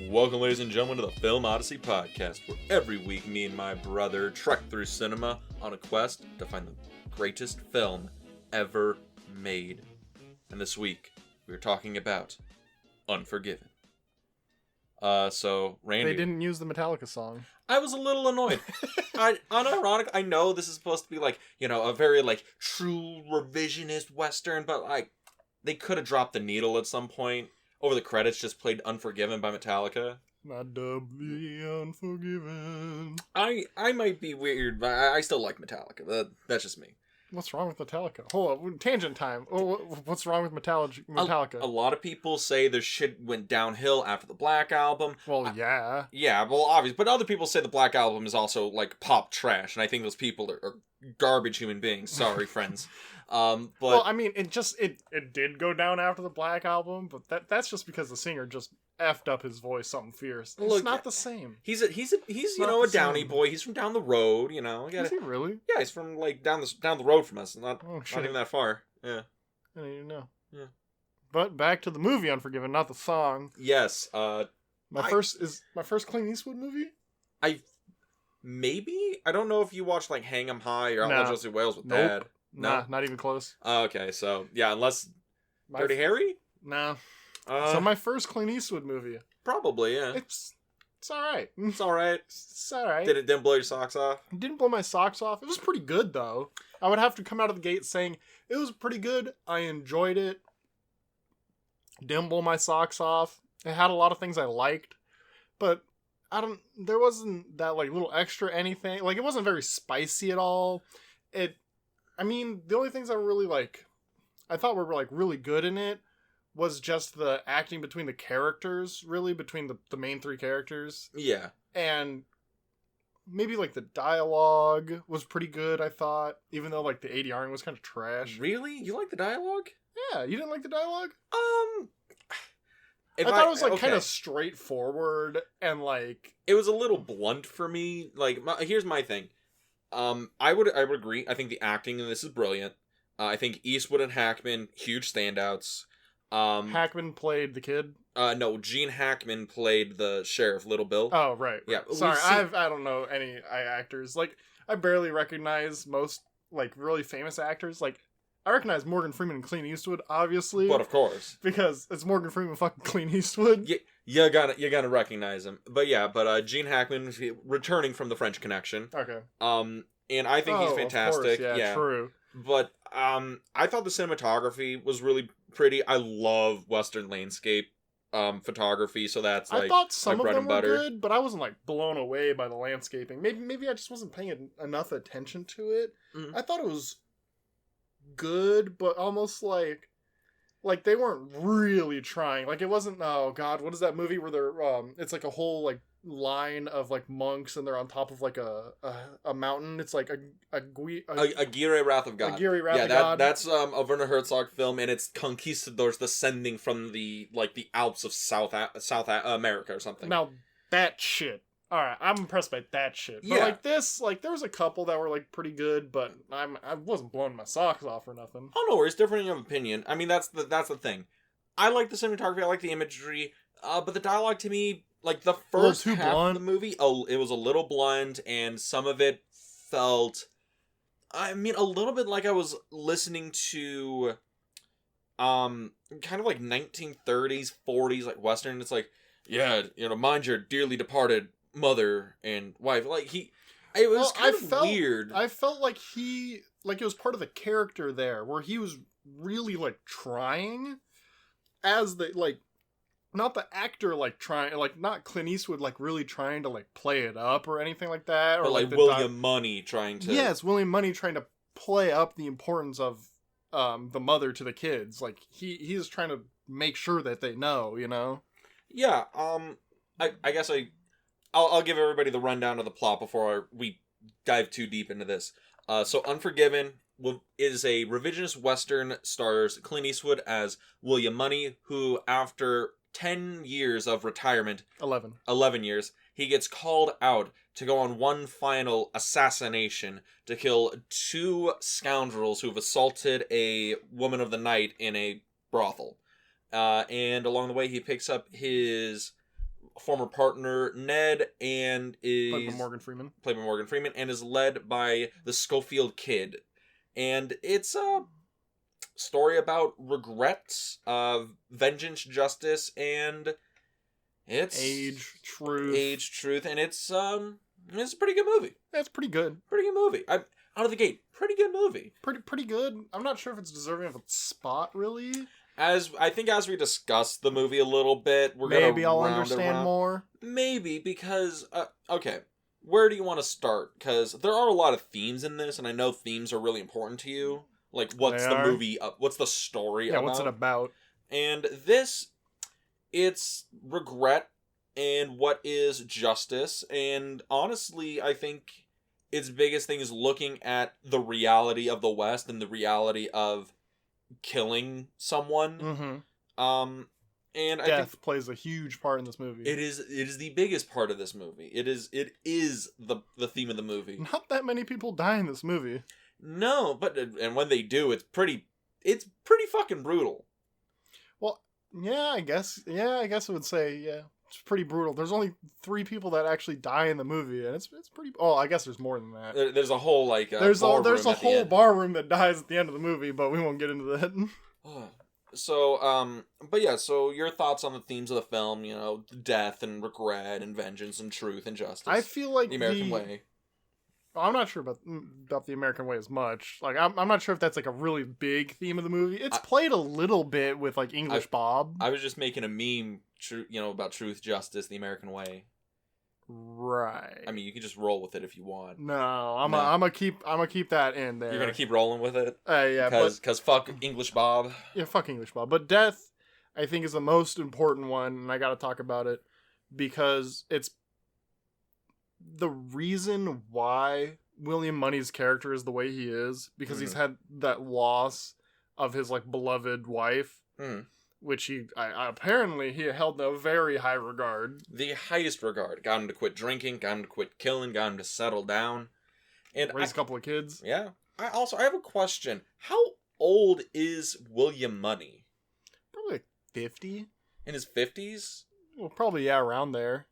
Welcome, ladies and gentlemen, to the Film Odyssey podcast, where every week me and my brother trek through cinema on a quest to find the greatest film ever made. And this week, we're talking about Unforgiven. So, Randy... They didn't use the Metallica song. I was a little annoyed. Unironic, I know this is supposed to be like, you know, a very, like, true revisionist Western, but, like, they could have dropped the needle at some point. Over the credits, just played Unforgiven by Metallica. My doubly unforgiven. I might be weird, but I still like Metallica. That's just me. What's wrong with Metallica? Hold on, tangent time. What's wrong with Metallica? A lot of people say their shit went downhill after the Black Album. Well, yeah. Yeah, well, obviously. But other people say the Black Album is also, like, pop trash, and I think those people are garbage human beings. Sorry, friends. But well, I mean, it did go down after the Black Album, but that's just because the singer just effed up his voice something fierce. It's not the same. He's you know, a Downey boy. He's from down the road, you know. Is he really? Yeah, he's from like down the road from us. Not even that far. Yeah. I didn't even know. Yeah. But back to the movie Unforgiven, not the song. Yes. My first Clint Eastwood movie? I don't know if you watched like Hang 'Em High or Outlaw Josey Wales with Dad. No? Nah, not even close. Okay, so yeah, unless Dirty Harry? No. So my first Clint Eastwood movie. Probably, yeah. It's alright. It's alright. It's alright. Didn't blow your socks off? It didn't blow my socks off. It was pretty good, though. I would have to come out of the gate saying, it was pretty good. I enjoyed it. Didn't blow my socks off. It had a lot of things I liked. But there wasn't that like little extra anything. Like, it wasn't very spicy at all. The only things I thought were like really good in it was just the acting between the characters, really, between the main three characters. Yeah. And maybe like the dialogue was pretty good, I thought, even though like the ADRing was kind of trash. Really? You like the dialogue? Yeah, you didn't like the dialogue? I thought it was like kind of straightforward and like it was a little blunt for me. Like, here's my thing. I would agree. I think the acting in this is brilliant. I think Eastwood and Hackman, huge standouts. Hackman played the kid? No, Gene Hackman played the sheriff, Little Bill. Oh, right. Yeah. Sorry, I don't know any actors. Like, I barely recognize most, like, really famous actors. Like, I recognize Morgan Freeman and Clint Eastwood, obviously. But of course. Because it's Morgan Freeman fucking Clint Eastwood. You gotta recognize him. But yeah, Gene Hackman returning from the French Connection. Okay. And I think he's fantastic. Of course, yeah, true. But I thought the cinematography was really pretty. I love Western landscape photography, so that's like I thought some my of them were butter. good, but I wasn't like blown away by the landscaping. Maybe I just wasn't paying enough attention to it. Mm-hmm. I thought it was good, but almost like they weren't really trying. Like, it wasn't, oh god, what is that movie where they're it's like a whole like line of like monks and they're on top of like a mountain. It's like Aguirre Wrath of God. Aguirre Wrath of God. That's a Werner Herzog film, and it's conquistadors descending from the Alps of South America or something. Now that shit. All right, I'm impressed by that shit. But like this, like there was a couple that were like pretty good, but I wasn't blowing my socks off or nothing. Oh no, it's different of opinion. I mean, that's the thing. I like the cinematography, I like the imagery, but the dialogue to me, like the first half of the movie, it was a little blunt, and some of it felt, a little bit like I was listening to, kind of like 1930s, 40s, like Western. It's like, yeah, mind your dearly departed mother and wife. Like it was kind of weird. I felt like it was part of the character there, where he was really like trying as the like. Not the actor, like, trying, like, not Clint Eastwood, like, really trying to, like, play it up or anything like that. Or but, like William Money trying to... Yes, William Money trying to play up the importance of the mother to the kids. Like, he's trying to make sure that they know, you know? Yeah, I guess I'll give everybody the rundown of the plot before we dive too deep into this. So, Unforgiven is a revisionist Western, stars Clint Eastwood as William Money, who, after 10 years of retirement... 11 years. He gets called out to go on one final assassination to kill two scoundrels who've assaulted a woman of the night in a brothel. And along the way, he picks up his former partner Ned, and is played by Morgan Freeman, and is led by the Schofield Kid. And it's a story about regrets, vengeance, justice, and it's age, truth, and it's a pretty good movie. That's pretty good. Pretty good movie. I'm out of the gate. Pretty good movie. Pretty good. I'm not sure if it's deserving of a spot, really. As we discuss the movie a little bit, maybe I'll understand more. Maybe because okay, where do you want to start? Because there are a lot of themes in this, and I know themes are really important to you. Like, what's the movie? What's the story? Yeah, what's it about? And this, it's regret and what is justice. And honestly, I think its biggest thing is looking at the reality of the West and the reality of killing someone. Mm-hmm. And death, I think plays a huge part in this movie. It is the biggest part of this movie. It is the theme of the movie. Not that many people die in this movie. No, but and when they do, it's pretty fucking brutal. Well, yeah, I guess I would say, yeah, it's pretty brutal. There's only 3 people that actually die in the movie, and it's pretty. Oh, I guess there's more than that. There's a whole there's a whole bar room that dies at the end of the movie, but we won't get into that. So, but yeah, so your thoughts on the themes of the film, death and regret and vengeance and truth and justice. I feel like the American way. I'm not sure about the American way as much. Like, I'm not sure if that's like a really big theme of the movie. It's played a little bit with like English Bob. I was just making a meme, about truth, justice, the American way. Right. I mean, you can just roll with it if you want. No, I'm gonna keep that in there. You're gonna keep rolling with it. Yeah, because fuck English Bob. Yeah, fuck English Bob. But death, I think, is the most important one, and I got to talk about it because it's the reason why William Money's character is the way he is, because he's had that loss of his like beloved wife. Which he apparently held in a very high regard. The highest regard. Got him to quit drinking, got him to quit killing, got him to settle down. And raise a couple of kids. Yeah. I have a question. How old is William Money? Probably like 50. In his 50s? Well, probably, yeah, around there.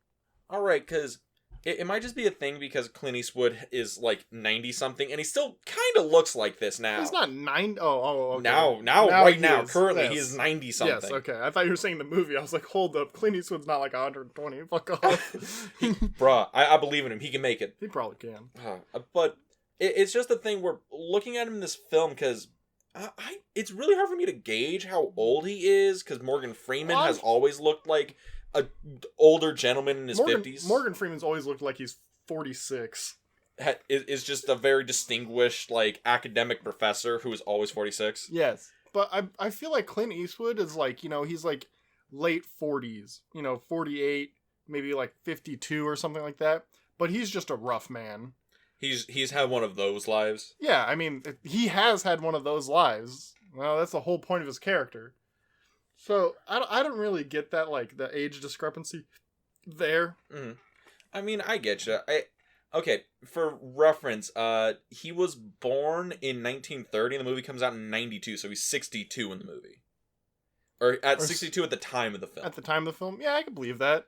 Alright, because it might just be a thing because Clint Eastwood is like 90-something, and he still kind of looks like this now. He's not 90. Oh, okay. Now, currently, he is 90-something. Yes, okay. I thought you were saying the movie. I was like, hold up. Clint Eastwood's not like 120. Fuck off. Bruh, I believe in him. He can make it. He probably can. But it's just the thing, we're looking at him in this film because it's really hard for me to gauge how old he is, because Morgan Freeman has always looked like a older gentleman in his 50s. Morgan Freeman's always looked like he's 46. Is just a very distinguished, like, academic professor who is always 46. Yes. But I feel like Clint Eastwood is like, he's like late 40s. 48, maybe like 52 or something like that. But he's just a rough man. He's had one of those lives. Yeah, I mean, he has had one of those lives. Well, that's the whole point of his character. So, I don't really get that, like, the age discrepancy there. I mean, I get you. Okay, for reference, he was born in 1930, and the movie comes out in 92, so he's 62 in the movie. Or 62 at the time of the film. At the time of the film? Yeah, I can believe that.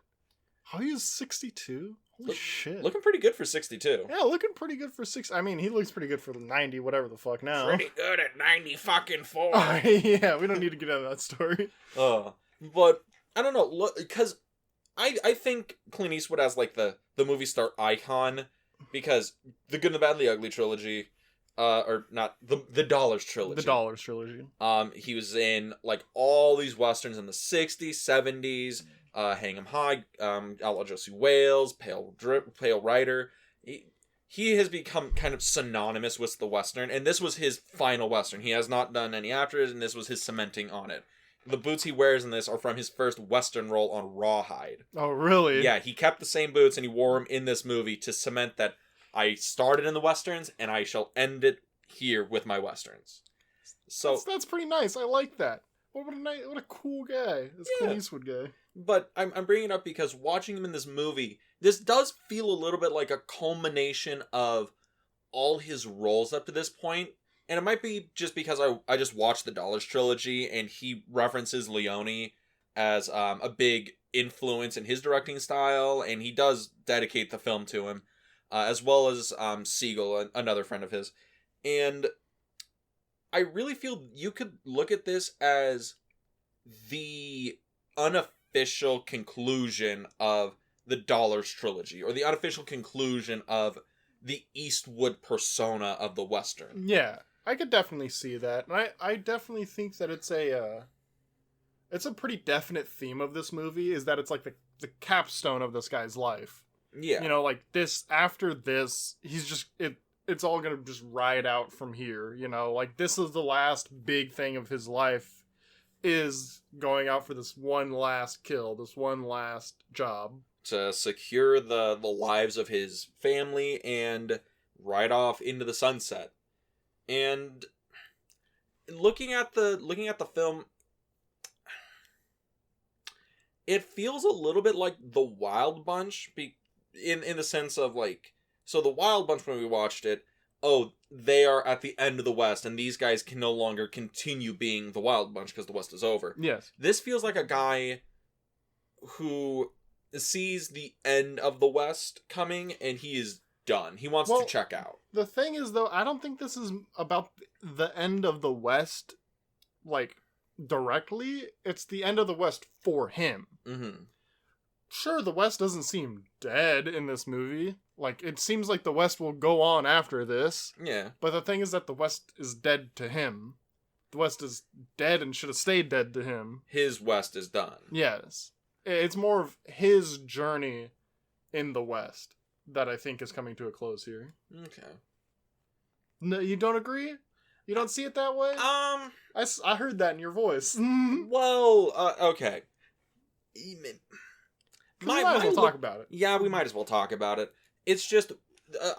Oh, he was 62? Holy shit. Looking pretty good for 62. Yeah, looking pretty good for 6. I mean, he looks pretty good for 90, whatever the fuck now. Pretty good at 90 fucking 4. Yeah, we don't need to get into that story. But, I don't know, look, because I think Clint Eastwood has, like, the movie star icon, because The Good, the Bad, and the Ugly trilogy, or not, the Dollars trilogy. The Dollars trilogy. He was in, like, all these westerns in the 60s, 70s, Hang 'em High, Outlaw Josie Wales, Pale Rider. He has become kind of synonymous with the western, and this was his final western. He has not done any after it, and this was his cementing on it. The boots he wears in this are from his first western role on Rawhide. Oh, really? Yeah, he kept the same boots, and he wore them in this movie to cement that I started in the westerns, and I shall end it here with my westerns. So that's pretty nice. I like that. What a cool guy. This Clint Eastwood guy. But I'm bringing it up because watching him in this movie, this does feel a little bit like a culmination of all his roles up to this point. And it might be just because I just watched the Dollars trilogy and he references Leone as a big influence in his directing style, and he does dedicate the film to him, as well as Siegel, another friend of his. And I really feel you could look at this as the unofficial conclusion of the Dollars trilogy, or the unofficial conclusion of the Eastwood persona of the Western. Yeah, I could definitely see that. And I definitely think that it's a pretty definite theme of this movie, is that it's like the capstone of this guy's life. Yeah. You know, like this, after this, he's just, it's all gonna just ride out from here, you know? Like, this is the last big thing of his life, is going out for this one last kill, this one last job. To secure the lives of his family and ride off into the sunset. And looking at the film, it feels a little bit like The Wild Bunch, in the sense of, like, so The Wild Bunch, when we watched it, they are at the end of the West, and these guys can no longer continue being the Wild Bunch because the West is over. Yes. This feels like a guy who sees the end of the West coming, and he is done. He wants to check out. The thing is, though, I don't think this is about the end of the West, like, directly. It's the end of the West for him. Mm-hmm. Sure, the West doesn't seem dead in this movie. Like, it seems like the West will go on after this. Yeah. But the thing is that the West is dead to him. The West is dead and should have stayed dead to him. His West is done. Yes. It's more of his journey in the West that I think is coming to a close here. Okay. No, you don't agree? You don't see it that way? I heard that in your voice. Well, okay. We might as well talk about it. Yeah, we might as well talk about it. It's just,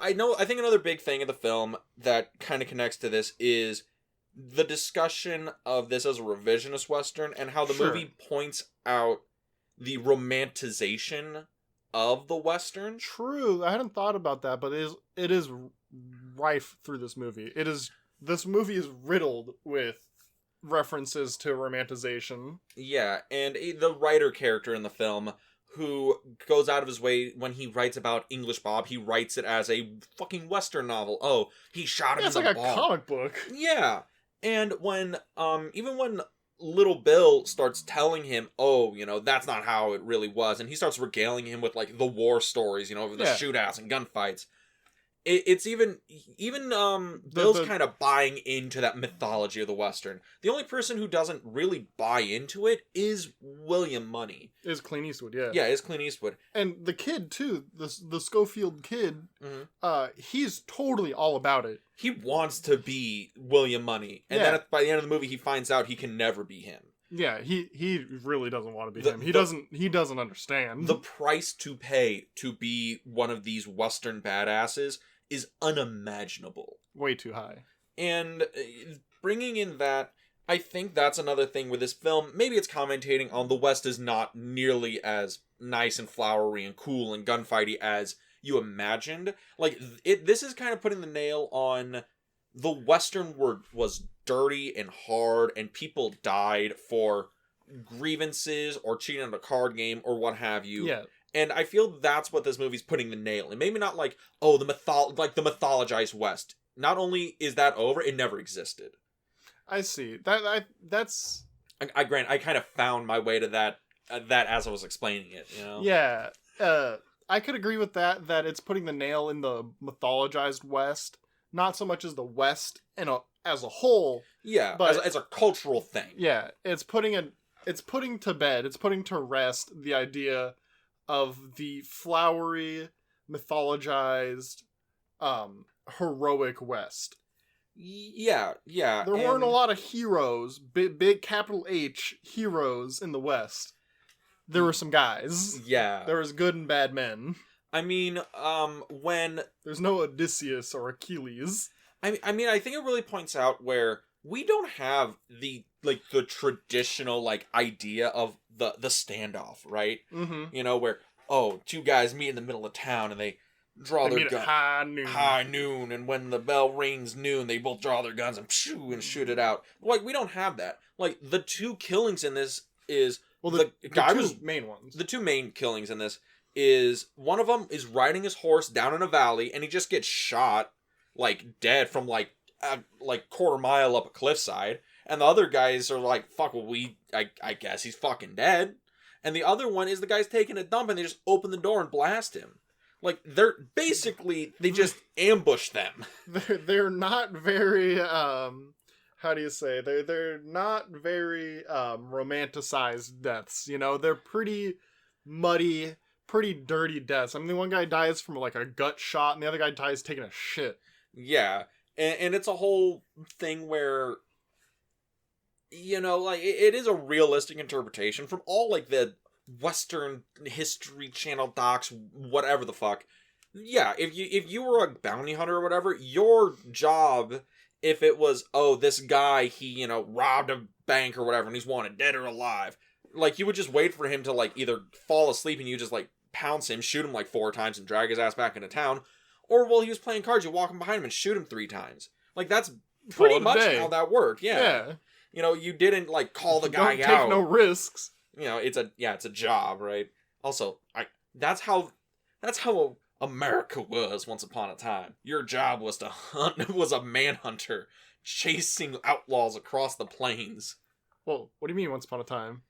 I think another big thing in the film that kind of connects to this is the discussion of this as a revisionist Western, and how the movie points out the romanticization of the Western. True, I hadn't thought about that, but it is rife through this movie. This movie is riddled with references to romanticization. Yeah, and the writer character in the film, who goes out of his way when he writes about English Bob, he writes it as a fucking Western novel. Oh, he shot him in the ball. It's like a comic book. Yeah, and when even when Little Bill starts telling him, that's not how it really was, and he starts regaling him with, like, the war stories, the shootouts and gunfights. It's even Bill's kind of buying into that mythology of the Western. The only person who doesn't really buy into it is William Money. Is Clint Eastwood, yeah. Yeah, is Clint Eastwood. And the kid, too, the Schofield kid, he's totally all about it. He wants to be William Money. And then by the end of the movie, he finds out he can never be him. Yeah, he really doesn't want to be him. He doesn't understand. The price to pay to be one of these Western badasses is unimaginable. Way too high. And bringing in that, I think that's another thing with this film. Maybe it's commentating on the West is not nearly as nice and flowery and cool and gunfighty as you imagined. Like, this is kind of putting the nail on the Western was dirty and hard, and people died for grievances or cheating on a card game or what have you. Yeah. And I feel that's what this movie's putting the nail in. Maybe not like, the mythologized West. Not only is that over, it never existed. I see. That's... I grant, I kind of found my way to that as I was explaining it, Yeah. I could agree with that it's putting the nail in the mythologized West. Not so much as the West as a whole. Yeah, but as a cultural thing. Yeah, it's putting to bed, it's putting to rest the idea of the flowery, mythologized, heroic West. Yeah. There weren't a lot of heroes, big capital H heroes in the West. There were some guys. Yeah. There was good and bad men. I mean, when... There's no Odysseus or Achilles. I think it really points out where we don't have the traditional, idea of the standoff, right? Mm-hmm. Where, two guys meet in the middle of town and they draw their gun. High noon, and when the bell rings noon, they both draw their guns and shoot it out. We don't have that. The two killings in this is... Well, the main ones. The two main killings in this is one of them is riding his horse down in a valley, and he just gets shot, like, dead from, like quarter mile up a cliffside. And the other guys are like, fuck, well, I guess he's fucking dead. And the other one is the guy's taking a dump, and they just open the door and blast him. Like, they just ambush them. They're not very, how do you say? They're not very, romanticized deaths, you know? They're pretty muddy, pretty dirty deaths. I mean, the one guy dies from, like, a gut shot, and the other guy dies taking a shit. Yeah. And it's a whole thing where, you know, like, it is a realistic interpretation from all, like, the Western History Channel docs, whatever the fuck. Yeah, if you were a bounty hunter or whatever, your job, if it was, oh, this guy, he, you know, robbed a bank or whatever, and he's wanted dead or alive, like, you would just wait for him to, like, either fall asleep and you just, like, pounce him, shoot him, like, 4 times and drag his ass back into town, or while he was playing cards, you walk him behind him and shoot him 3 times. Like, that's pretty much how that worked, yeah. You know, you didn't, like, call the guy out. Don't take no risks. You know, it's a job, right? Also, that's how America was once upon a time. Your job was to hunt, was a manhunter chasing outlaws across the plains. Well, what do you mean once upon a time?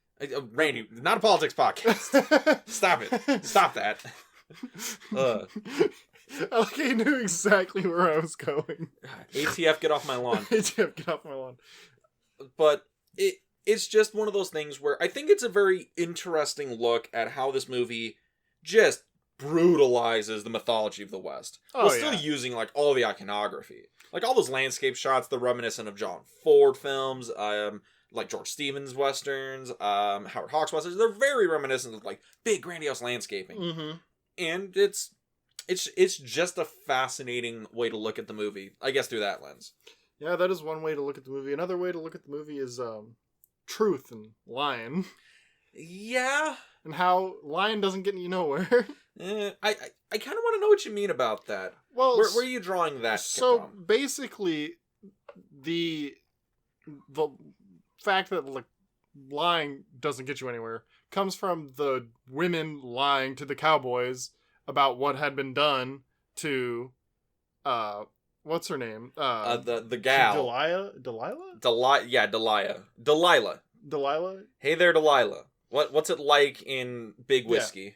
Randy, not a politics podcast. Stop it. Stop that. Like I knew exactly where I was going. ATF, get off my lawn. ATF, get off my lawn. But it's just one of those things where I think it's a very interesting look at how this movie just brutalizes the mythology of the West. While still using, like, all the iconography. Like, all those landscape shots, they're reminiscent of John Ford films, like George Stevens westerns, Howard Hawks westerns. They're very reminiscent of, like, big, grandiose landscaping. Mm-hmm. And it's just a fascinating way to look at the movie, I guess, through that lens. Yeah, that is one way to look at the movie. Another way to look at the movie is truth and lying. Yeah. And how lying doesn't get you nowhere. I kind of want to know what you mean about that. Well, where are you drawing that from? Basically, the fact that, like, lying doesn't get you anywhere comes from the women lying to the cowboys about what had been done to what's her name? The gal. Delilah? Hey there, Delilah. What's it like in Big Whiskey? Yeah.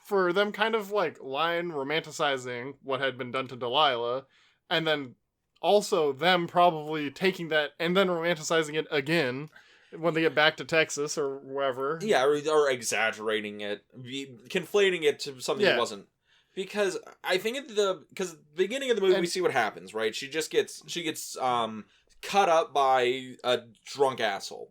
For them kind of, like, lying, romanticizing what had been done to Delilah, and then also them probably taking that and then romanticizing it again when they get back to Texas or wherever. Yeah, or exaggerating it, conflating it to something it wasn't. Because I think at the beginning of the movie we see what happens, right? She gets cut up by a drunk asshole.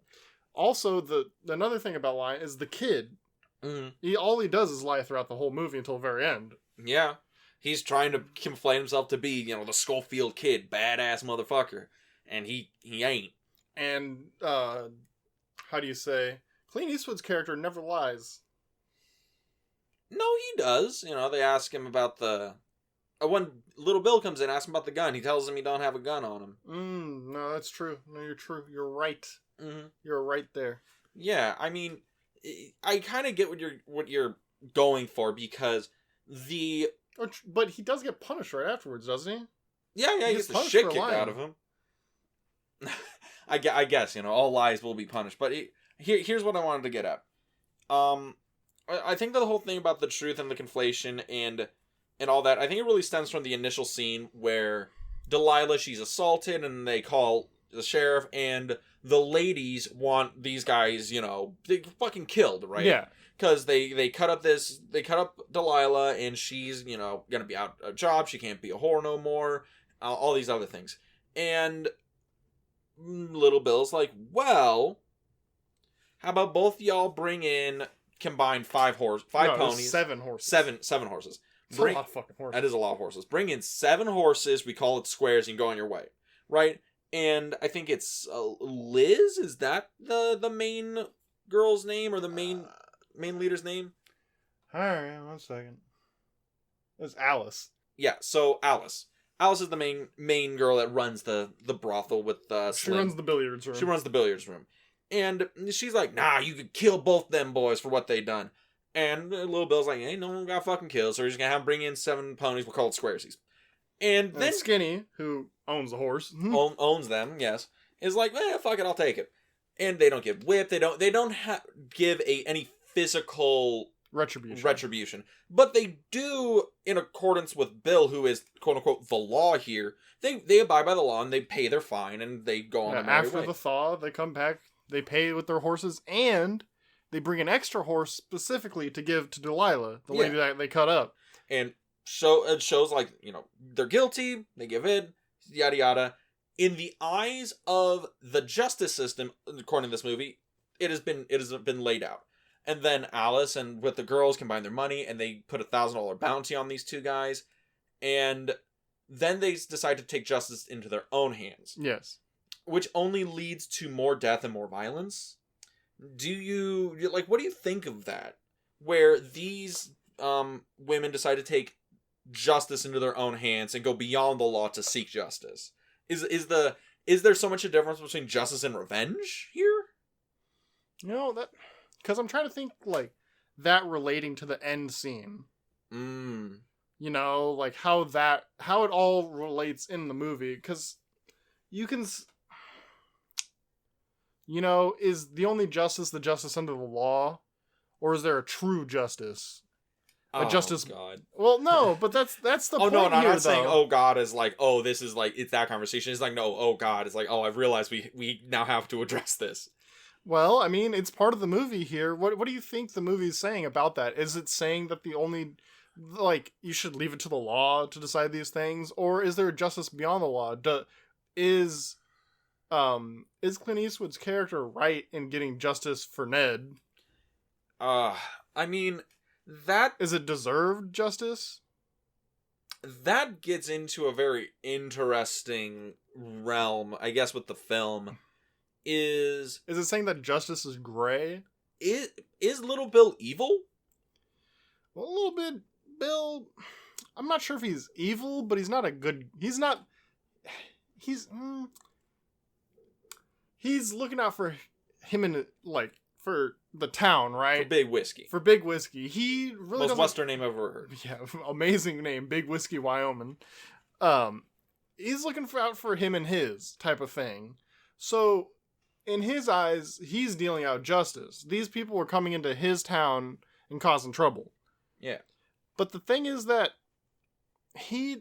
Also, another thing about lying is the kid. Mm-hmm. All he does is lie throughout the whole movie until the very end. Yeah. He's trying to conflate himself to be, you know, the Schofield kid, badass motherfucker. And he ain't. And, how do you say? Clint Eastwood's character never lies. No, he does. You know, they ask him about when Little Bill comes in, ask him about the gun. He tells him he don't have a gun on him. No, that's true. No, you're true. You're right. Mm-hmm. You're right there. Yeah, I mean, I kind of get what you're going for, because but he does get punished right afterwards, doesn't he? Yeah, he gets the shit kicked out of him. I guess, you know, all lies will be punished. But here's what I wanted to get at. I think that the whole thing about the truth and the conflation and all that, I think it really stems from the initial scene where Delilah, she's assaulted, and they call the sheriff, and the ladies want these guys, you know, they fucking killed, right? Yeah. Because they cut up Delilah, and she's, you know, gonna be out of a job, she can't be a whore no more, all these other things. And Little Bill's like, well, how about both y'all bring in combined 5 ponies. 7 horses. 7 horses. That's a lot of fucking horses. That is a lot of horses. Bring in 7 horses, we call it squares, and you go on your way. Right? And I think it's Liz, is that the main girl's name, or the main leader's name? Alright, 1 second. It's Alice. Yeah, so Alice. Alice is the main girl that runs the brothel with Slim. She runs the billiards room. She runs the billiards room. And she's like, nah, you could kill both them boys for what they done. And little Bill's like, hey, no one got fucking killed, so we're just gonna have him bring in 7 ponies. We'll call it Squaresies. And then Skinny, who owns the horse, owns them, yes, is like, fuck it, I'll take it. And they don't get whipped. They don't give any physical retribution. But they do, in accordance with Bill, who is quote unquote the law here. They abide by the law and they pay their fine and they go on their merry way. After the thaw, they come back. They pay with their horses and they bring an extra horse specifically to give to Delilah, the lady that they cut up. And it shows like, they're guilty, they give in, yada yada. In the eyes of the justice system, according to this movie, it has been laid out. And then Alice and with the girls combine their money and they put $1,000 bounty on these 2 guys. And then they decide to take justice into their own hands. Yes. Which only leads to more death and more violence. What do you think of that? Where these women decide to take justice into their own hands and go beyond the law to seek justice. Is there so much a difference between justice and revenge here? That because I'm trying to think like that relating to the end scene. Like how it all relates in the movie, because you can, is the only justice the justice under the law, or is there a true justice? Justice. God. Well, no, but that's the point here, I'm not saying, oh, God is like, oh, this is like, it's that conversation. It's like, no, oh, God is like, oh, I've realized we now have to address this. Well, I mean, it's part of the movie here. What do you think the movie is saying about that? Is it saying that the only, like, you should leave it to the law to decide these things? Or is there a justice beyond the law? Is Clint Eastwood's character right in getting justice for Ned? I mean... That is it deserved justice? That gets into a very interesting realm, I guess, with the film. Is it saying that justice is gray? Is little Bill evil? Well, a little bit. Bill, I'm not sure if he's evil, but he's not a good. He's not. He's looking out for him and like. For the town, right? For Big Whiskey. He really most Western name I've ever heard. Yeah, amazing name. Big Whiskey, Wyoming. He's looking out for him and his type of thing. So, in his eyes, he's dealing out justice. These people were coming into his town and causing trouble. Yeah. But the thing is that he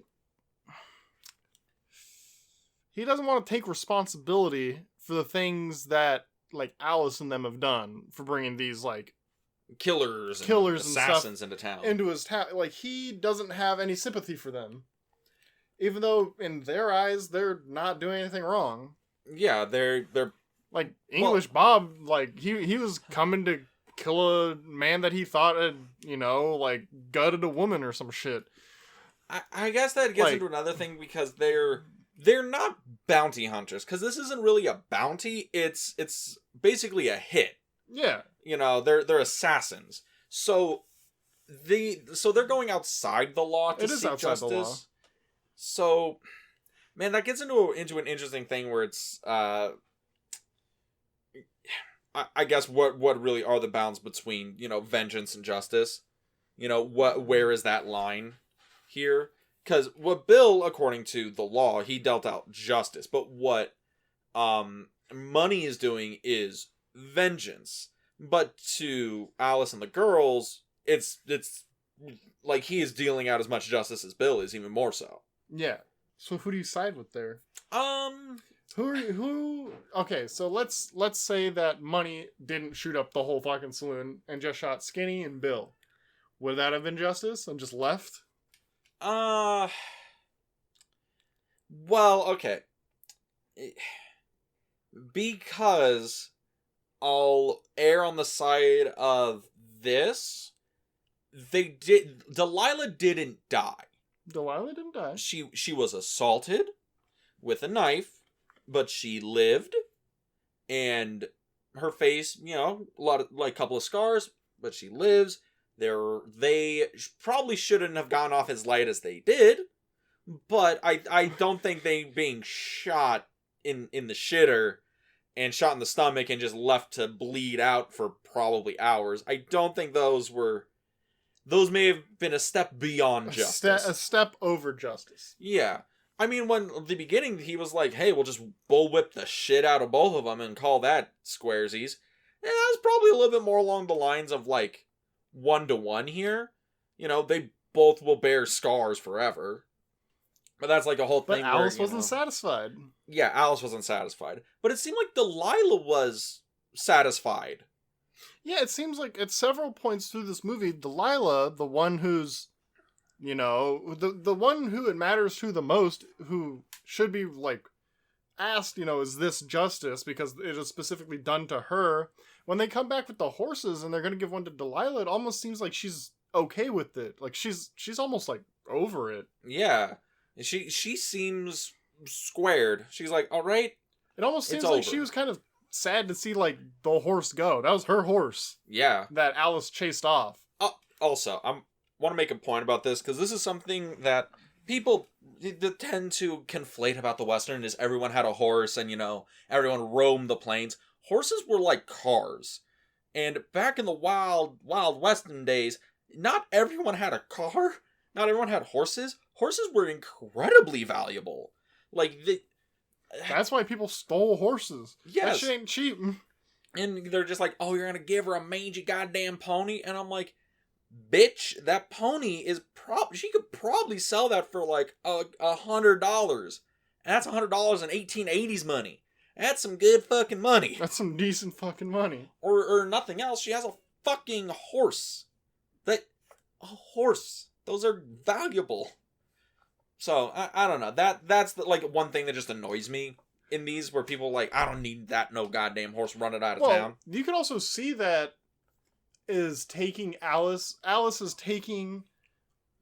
doesn't want to take responsibility for the things that like Alice and them have done for bringing these like killers and assassins into town. Into his town. Like, he doesn't have any sympathy for them. Even though in their eyes they're not doing anything wrong. Yeah, they're like English Bob, like he was coming to kill a man that he thought had, like gutted a woman or some shit. I guess that gets into another thing, because they're not bounty hunters, because this isn't really a bounty. It's basically a hit. Yeah. They're assassins. So they're going outside the law to seek justice. The law. So, man, that gets into an interesting thing where it's I guess what really are the bounds between, vengeance and justice? Where is that line here? Because what Bill, according to the law, he dealt out justice. But what Money is doing is vengeance. But to Alice and the girls, it's like he is dealing out as much justice as Bill is, even more so. Yeah. So who do you side with there? Who? Okay, so let's say that Money didn't shoot up the whole fucking saloon and just shot Skinny and Bill. Would that have been justice and just left? Well, okay. Because I'll err on the side of this. Delilah didn't die. Delilah didn't die. She was assaulted with a knife, but she lived, and her face, a couple of scars, but she lives. They probably shouldn't have gone off as light as they did, but I don't think they being shot in the shitter and shot in the stomach and just left to bleed out for probably hours. I don't think those may have been a step beyond justice. A step over justice. Yeah. I mean, when at the beginning he was like, hey, we'll just bullwhip the shit out of both of them and call that squaresies. And that was probably a little bit more along the lines of, like, 1-to-1 here. You know, they both will bear scars forever. But that's like a whole thing. But Alice wasn't satisfied. Yeah, Alice wasn't satisfied. But it seemed like Delilah was satisfied. Yeah, it seems like at several points through this movie, Delilah, the one who's, you know, the one who it matters to the most, who should be, like, asked, you know, is this justice? Because it is specifically done to her. When they come back with the horses and they're going to give one to Delilah, it almost seems like she's okay with it. Like, she's almost, like, over it. Yeah. She seems squared. She's like, all right. It almost seems like she was kind of sad to see, like, the horse go. That was her horse. Yeah. That Alice chased off. Also, I want to make a point about this, because this is something that people tend to conflate about the Western, is everyone had a horse and, you know, everyone roamed the plains. Horses were like cars. And back in the wild Western days, not everyone had a car. Not everyone had horses. Horses were incredibly valuable. Like, that's why people stole horses. Yes. That shit ain't cheap. And they're just like, oh, you're gonna give her a mangy goddamn pony? And I'm like, bitch, that pony is she could probably sell that for like $100. And that's $100 in 1880s money. That's some good fucking money. That's some decent fucking money. Or nothing else, she has a fucking horse. A horse. Those are valuable. So, I don't know. That's like one thing that just annoys me in these, where people like, I don't need that no goddamn horse running out of town. You can also see that is taking Alice is taking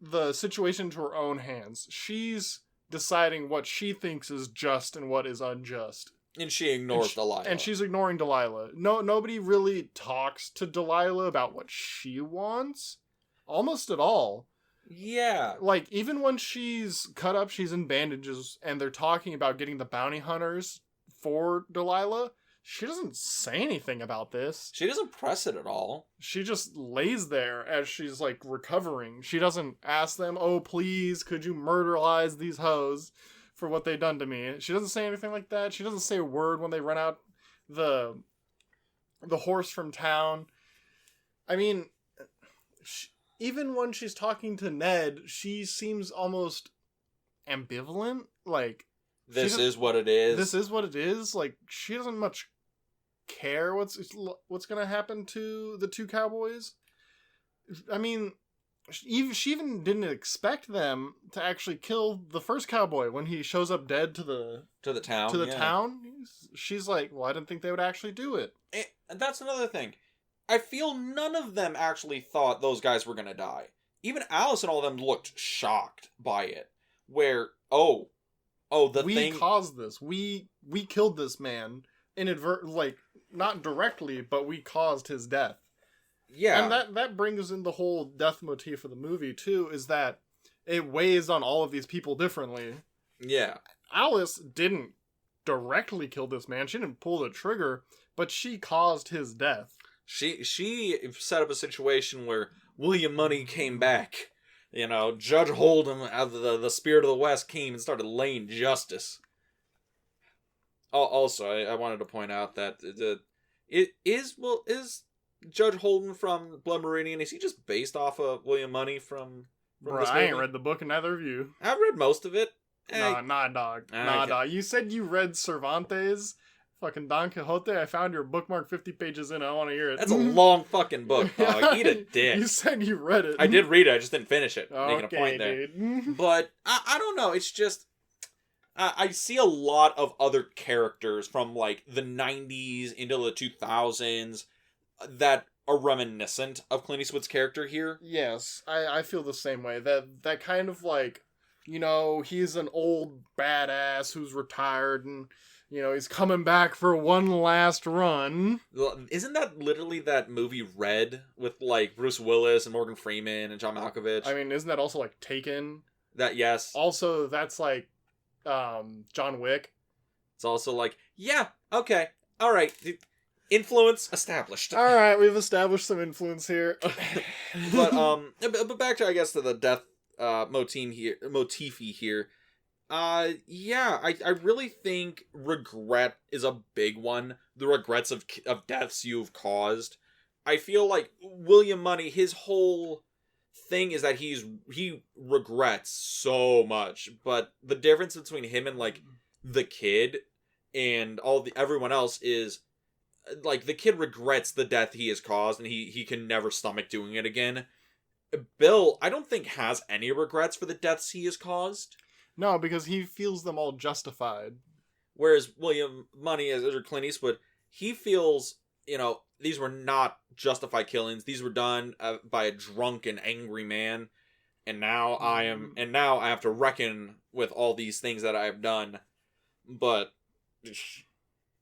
the situation into her own hands. She's deciding what she thinks is just and what is unjust. And she ignores Delilah. And she's ignoring Delilah. Nobody really talks to Delilah about what she wants. Almost at all. Yeah. Like, even when she's cut up, she's in bandages, and they're talking about getting the bounty hunters for Delilah, she doesn't say anything about this. She doesn't press it at all. She just lays there as she's, like, recovering. She doesn't ask them, oh, please, could you murderize these hoes for what they've done to me? She doesn't say anything like that. She doesn't say a word when they run out the horse from town. I mean, even when she's talking to Ned, she seems almost ambivalent. Like, this is what it is. This is what it is. Like, she doesn't much care what's gonna happen to the two cowboys. I mean, she even didn't expect them to actually kill the first cowboy when he shows up dead to the town. Town. She's like, well, I didn't think they would actually do it. And that's another thing. I feel none of them actually thought those guys were gonna die. Even Alice and all of them looked shocked by it. Where, we caused this. We killed this man like, not directly, but we caused his death. Yeah. And that brings in the whole death motif of the movie, too, is that it weighs on all of these people differently. Yeah. Alice didn't directly kill this man. She didn't pull the trigger, but she caused his death. She set up a situation where William Money came back. You know, Judge Hold'em, out of the Spirit of the West, came and started laying justice. Also, I wanted to point out that is Judge Holden from Blood Meridian, is he just based off of William Money from Bro, I ain't read the book, and neither of you. I've read most of it. Nah, dog. Nah, dog. You said you read Cervantes, fucking Don Quixote. I found your bookmark 50 pages in. I want to hear it. That's a long fucking book, dog. Eat a dick. You said you read it. I did read it. I just didn't finish it. Okay, making a point there. Dude. But I don't know. It's just I see a lot of other characters from like the 90s into the 2000s that are reminiscent of Clint Eastwood's character here. Yes, I feel the same way. That kind of like, you know, he's an old badass who's retired and, you know, he's coming back for one last run. Isn't that literally that movie Red with like Bruce Willis and Morgan Freeman and John Malkovich? I mean, isn't that also like Taken? That, yes. Also, that's like John Wick. It's also like, yeah, okay. All right. Influence established. All right, we've established some influence here. But back to, I guess, to the death motify here. Yeah, I really think regret is a big one. The regrets of deaths you've caused. I feel like William Money, his whole thing is that he regrets so much, but the difference between him and like the kid and everyone else is like the kid regrets the death he has caused and he can never stomach doing it again. Bill, I don't think has any regrets for the deaths he has caused. No, because he feels them all justified. Whereas William Money, or Clint Eastwood, he feels, these were not justified killings. These were done by a drunk and angry man. And now I have to reckon with all these things that I have done. But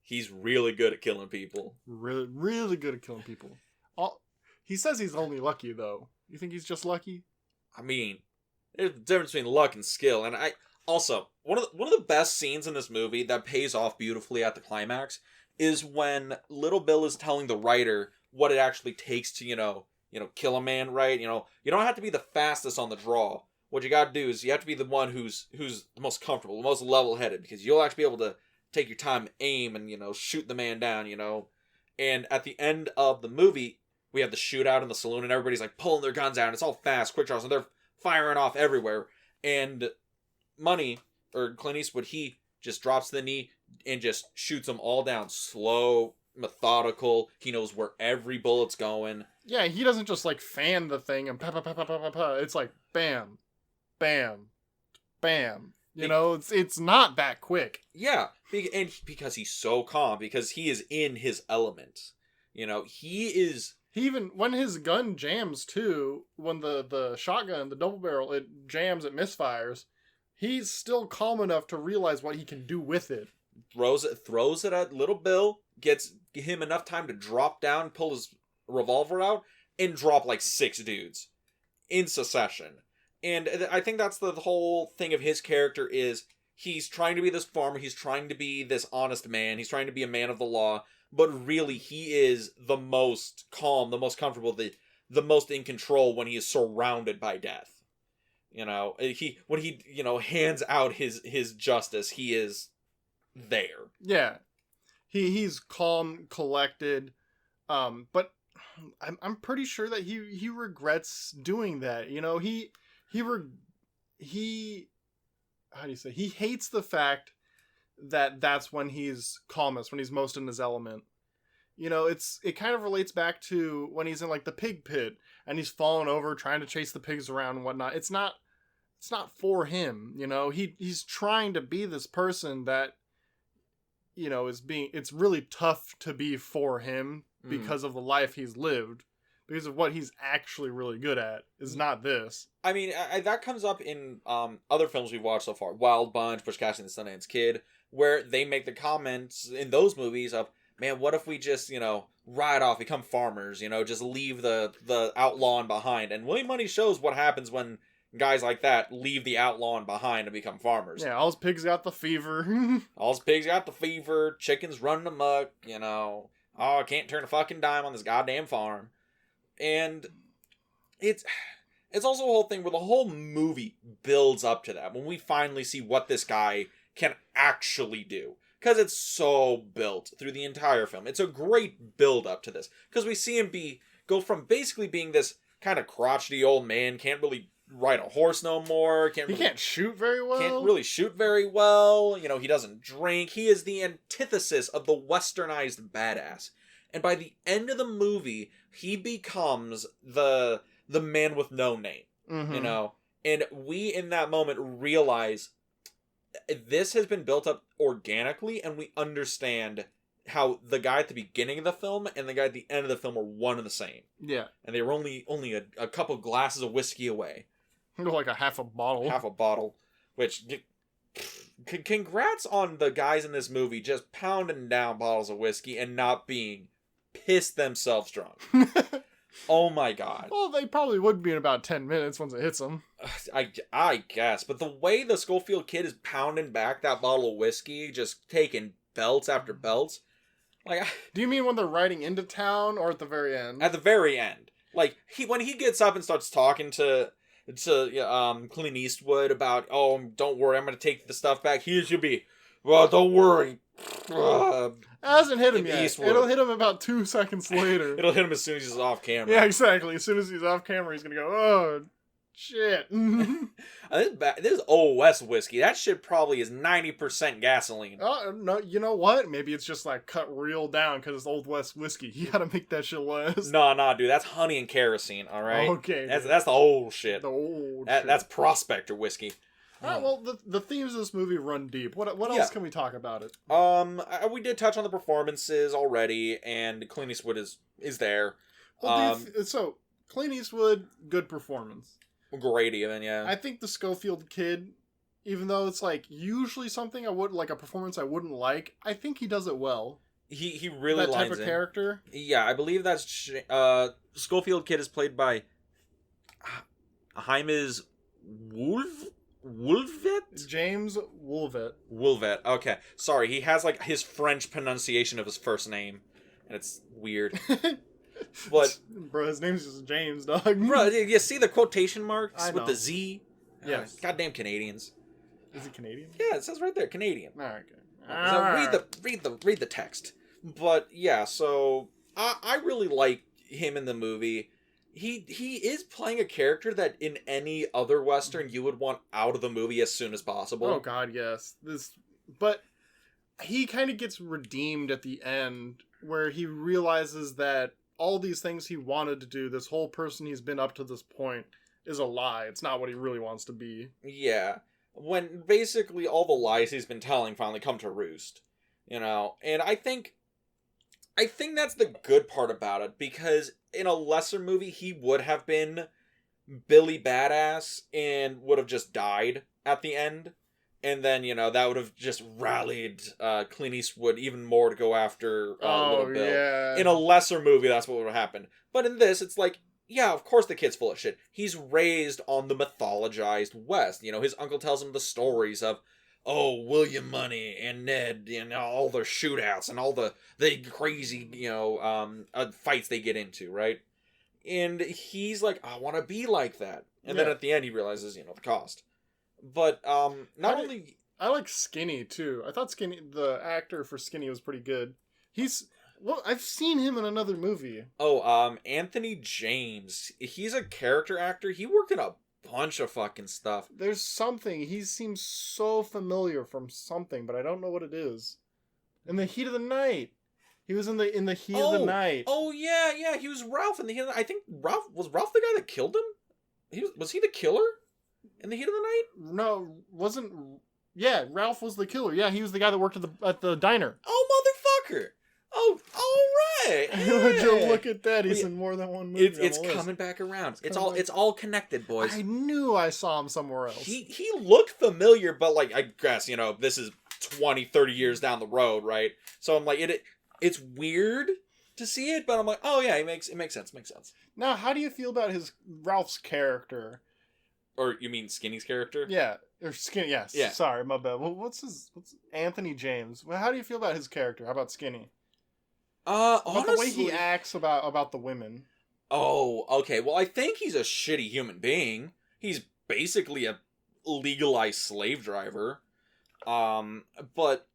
he's really good at killing people. Really, really good at killing people. He says he's only lucky, though. You think he's just lucky? I mean, there's a difference between luck and skill. And also, one of the best scenes in this movie that pays off beautifully at the climax is when Little Bill is telling the writer what it actually takes to, kill a man, right? You don't have to be the fastest on the draw. What you got to do is you have to be the one who's the most comfortable, the most level-headed, because you'll actually be able to take your time, aim, and, shoot the man down, And at the end of the movie, we have the shootout in the saloon, and everybody's, like, pulling their guns out, and it's all fast, quick draws, and they're firing off everywhere. And Money, or Clint Eastwood, he just drops to the knee and just shoots them all down. Slow, methodical. He knows where every bullet's going. Yeah, he doesn't just, like, fan the thing and pa. It's like, bam, bam, bam. It's not that quick. Yeah, and because he's so calm, because he is in his element. He is... Even when his gun jams, too, when the shotgun, the double barrel, it jams, it misfires, he's still calm enough to realize what he can do with it. Throws it at Little Bill, gets him enough time to drop down, pull his revolver out, and drop like 6 dudes in succession. And I think that's the whole thing of his character is he's trying to be this farmer, he's trying to be this honest man, he's trying to be a man of the law, but really he is the most calm, the most comfortable, the most in control when he is surrounded by death. When he hands out his justice, he is there. Yeah. He's calm, collected, but I'm pretty sure that he regrets doing that. How do you say? He hates the fact that that's when he's calmest, when he's most in his element. It kind of relates back to when he's in like the pig pit and he's falling over trying to chase the pigs around and whatnot. It's not for him, he's trying to be this person that, it's really tough to be for him because of the life he's lived, because of what he's actually really good at is not this. I mean, that comes up in other films we've watched so far. Wild Bunch, Butch Cassidy and the Sundance Kid, where they make the comments in those movies of, man, what if we just, ride off, become farmers, just leave the outlawing behind. And William Money shows what happens when guys like that leave the outlawing behind and become farmers. Yeah, all his pigs got the fever. All his pigs got the fever, chickens running amok, oh, I can't turn a fucking dime on this goddamn farm. And it's also a whole thing where the whole movie builds up to that, when we finally see what this guy can actually do. Because it's so built through the entire film. It's a great build up to this. Because we see him go from basically being this kind of crotchety old man, can't really ride a horse no more. He can't shoot very well. Can't really shoot very well. He doesn't drink. He is the antithesis of the westernized badass. And by the end of the movie, he becomes the man with no name. Mm-hmm. And we in that moment realize this has been built up organically, and we understand how the guy at the beginning of the film and the guy at the end of the film are one and the same. Yeah. And they were only a couple glasses of whiskey away. Like a half a bottle. Half a bottle. Which, congrats on the guys in this movie just pounding down bottles of whiskey and not being pissed themselves drunk. Oh my god. Well, they probably would be in about 10 minutes once it hits them. I guess. But the way the Schofield kid is pounding back that bottle of whiskey, just taking belts after belts, Like, do you mean when they're riding into town or at the very end? At the very end. Like, when he gets up and starts talking to Clint Eastwood about, oh, don't worry, I'm going to take the stuff back. Here you be. Well, don't worry. It hasn't hit him yet. Eastwood. It'll hit him about 2 seconds later. It'll hit him as soon as he's off camera. Yeah, exactly. As soon as he's off camera, he's going to go, oh, shit. This is Old West whiskey. That shit probably is 90% gasoline. Oh, no, you know what? Maybe it's just like cut real down because it's Old West whiskey. You gotta make that shit less. No, dude. That's honey and kerosene, alright? Okay. That's the old shit. The old shit. That's prospector whiskey. Alright, well, the themes of this movie run deep. What else can we talk about it? We did touch on the performances already, and Clint Eastwood is there. Well, so, Clint Eastwood, good performance. Great even, yeah. I think the Schofield kid, even though it's like usually something I would like a performance I wouldn't like, I think he does it well. He really that lines type of in. character. Yeah, I believe that's Schofield kid is played by James Woolvet? James Woolvet. Woolvet. Okay, sorry. He has like his French pronunciation of his first name, and it's weird. But bro, his name's just James, dog. Bro, you see the quotation marks with know. the Z? Yes. Goddamn Canadians. Is he Canadian? Yeah, it says right there, Canadian. Alright, okay. So read the text. But yeah, so I really like him in the movie. He is playing a character that in any other Western you would want out of the movie as soon as possible. Oh god, yes. But he kind of gets redeemed at the end where he realizes that all these things he wanted to do, this whole person he's been up to this point, is a lie. It's not what he really wants to be. Yeah. When basically all the lies he's been telling finally come to roost. You know? And I think that's the good part about it, because in a lesser movie he would have been Billy Badass and would have just died at the end. And then, that would have just rallied Clint Eastwood even more to go after Little Bill. Yeah. In a lesser movie, that's what would have happened. But in this, it's like, yeah, of course the kid's full of shit. He's raised on the mythologized West. His uncle tells him the stories of, William Money and Ned and all their shootouts and all the crazy, fights they get into, right? And he's like, I want to be like that. And then at the end he realizes, the cost. But I like Skinny too. I thought the actor for Skinny was pretty good. I've seen him in another movie. Anthony James. He's a character actor. He worked in a bunch of fucking stuff. There's something. He seems so familiar from something, but I don't know what it is. In the Heat of the Night. He was in the Heat of the Night. Oh yeah. He was Ralph in the Heat of the Night. I think Ralph the guy that killed him? Was he the killer? In the Heat of the Night? No, wasn't... Yeah, Ralph was the killer. Yeah, he was the guy that worked at the diner. Oh, motherfucker! Oh, alright! Would you look at that? He's in more than one movie. It's coming back around. It's all connected, boys. I knew I saw him somewhere else. He looked familiar, but like, I guess, this is 20, 30 years down the road, right? So I'm like, it's weird to see it, but I'm like, oh yeah, it makes sense. Now, how do you feel about Ralph's character? Or you mean Skinny's character? Yeah, or Skinny. Yes. Yeah. Sorry, my bad. Well, what's Anthony James? Well, how do you feel about his character? How about Skinny? Honestly, about the way he acts about the women. Oh, okay. Well, I think he's a shitty human being. He's basically a legalized slave driver. But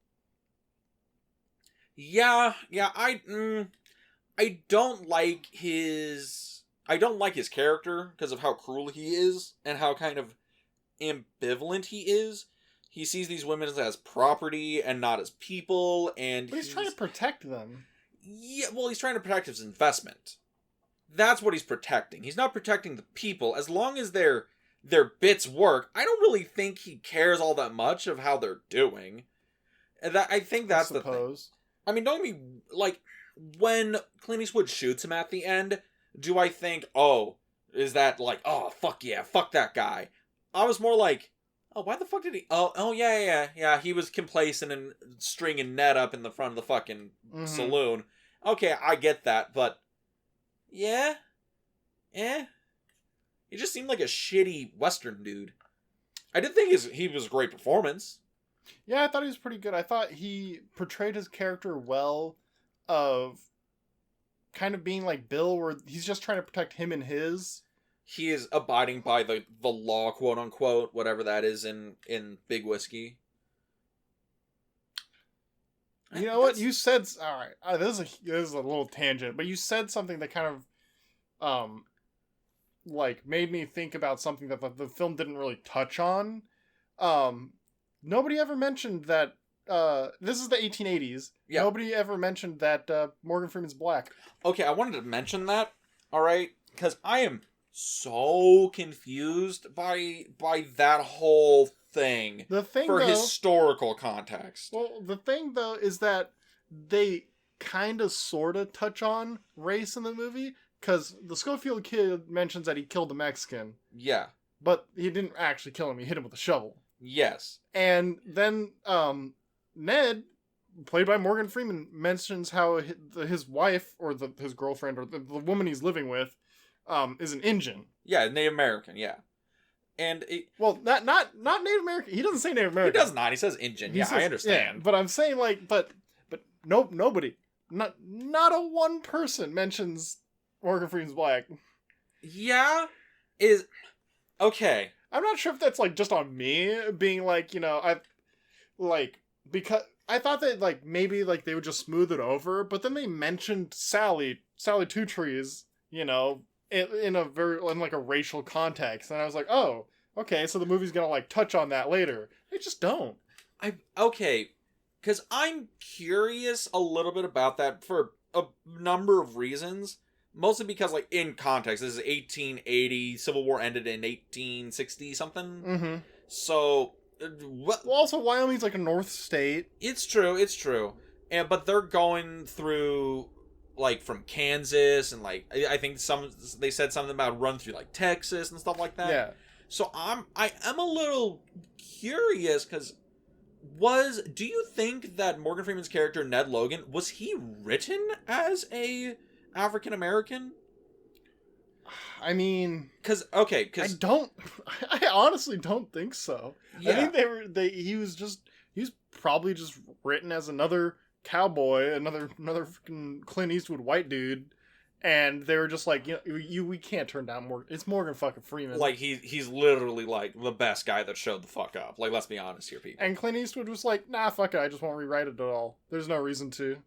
yeah. I don't like his character because of how cruel he is and how kind of ambivalent he is. He sees these women as property and not as people, and but he's trying to protect them. Yeah, well, he's trying to protect his investment. That's what he's protecting. He's not protecting the people. As long as their bits work, I don't really think he cares all that much of how they're doing. And I think that's the thing. I mean, don't get me, like, when Clint Eastwood shoots him at the end, do I think, is that like, fuck yeah, fuck that guy? I was more like, why the fuck did he... Oh, yeah, he was complacent and stringing Ned up in the front of the fucking saloon. Okay, I get that, but... Yeah? He just seemed like a shitty Western dude. I did think he was a great performance. Yeah, I thought he was pretty good. I thought he portrayed his character well. of kind of being like Bill, where he's just trying to protect him and his. He is abiding by the law, quote unquote, whatever that is in Big Whiskey. You know what? You said... Alright, this is a little tangent, but you said something that kind of, like, made me think about something that the film didn't really touch on. Nobody ever mentioned that, this is the 1880s. Yeah. Nobody ever mentioned that, Morgan Freeman's black. Okay, I wanted to mention that, alright? Because I am so confused by that whole thing. The thing, for historical context. Well, the thing though is that they kind of sort of touch on race in the movie, because the Schofield kid mentions that he killed a Mexican. Yeah, but he didn't actually kill him. He hit him with a shovel. Yes, and then Ned, played by Morgan Freeman, mentions how his wife or his girlfriend or the woman he's living with is an Indian. Yeah, Native American. Yeah. And not Native American. He doesn't say Native American. He does not. He says Indian. Yeah, I understand. Yeah, but I'm saying but nope, nobody. Not a one person mentions Morgan Freeman's black. Yeah, okay. I'm not sure if that's like just on me being like, because I thought that like maybe like they would just smooth it over, but then they mentioned Sally Two Trees, in like a racial context, and I was like, oh, okay, so the movie's gonna like touch on that later. They just don't. Because I'm curious a little bit about that for a number of reasons. Mostly because, like, in context, this is 1880, Civil War ended in 1860 something. Mm-hmm. So, well, also Wyoming's like a North state. It's true. But they're going through, like, from Kansas, and like I think they said something about run through like Texas and stuff like that. Yeah. So I am a little curious because do you think that Morgan Freeman's character Ned Logan, was he written as a African American? I mean, I honestly don't think so. Yeah. I think he was probably just written as another cowboy, another fucking Clint Eastwood white dude, and they were just like, we can't turn down Morgan. It's Morgan fucking Freeman. Like he's literally like the best guy that showed the fuck up. Like, let's be honest here, people. And Clint Eastwood was like, nah, fuck it, I just won't rewrite it at all. There's no reason to.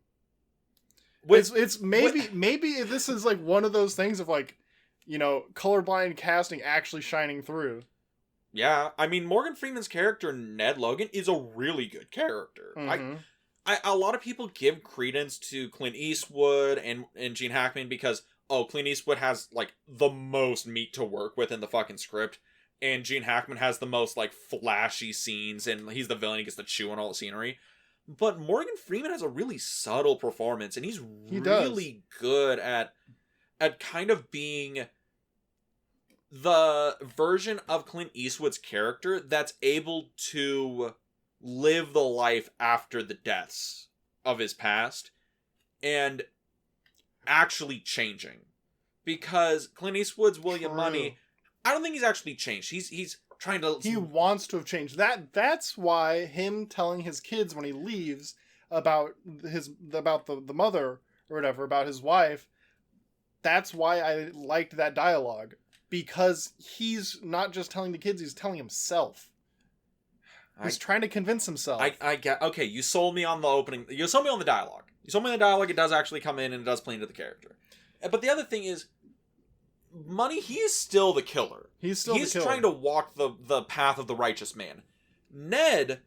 Maybe this is like one of those things of like, colorblind casting actually shining through. Yeah, I mean, Morgan Freeman's character Ned Logan is a really good character. Mm-hmm. A lot of people give credence to Clint Eastwood and Gene Hackman because Clint Eastwood has like the most meat to work with in the fucking script, and Gene Hackman has the most like flashy scenes, and he's the villain. He gets to chew on all the scenery. But Morgan Freeman has a really subtle performance, and he's really good at kind of being the version of Clint Eastwood's character that's able to live the life after the deaths of his past and actually changing. Because Clint Eastwood's William Money, I don't think he's actually changed. He's trying to... He wants to have changed. That's why him telling his kids when he leaves about the mother or whatever, about his wife, that's why I liked that dialogue. Because he's not just telling the kids, he's telling himself. He's trying to convince himself. I get... Okay, you sold me on the opening... You sold me on the dialogue. It does actually come in and it does play into the character. But the other thing is, Money, he is still the killer. He's trying to walk the path of the righteous man. Ned,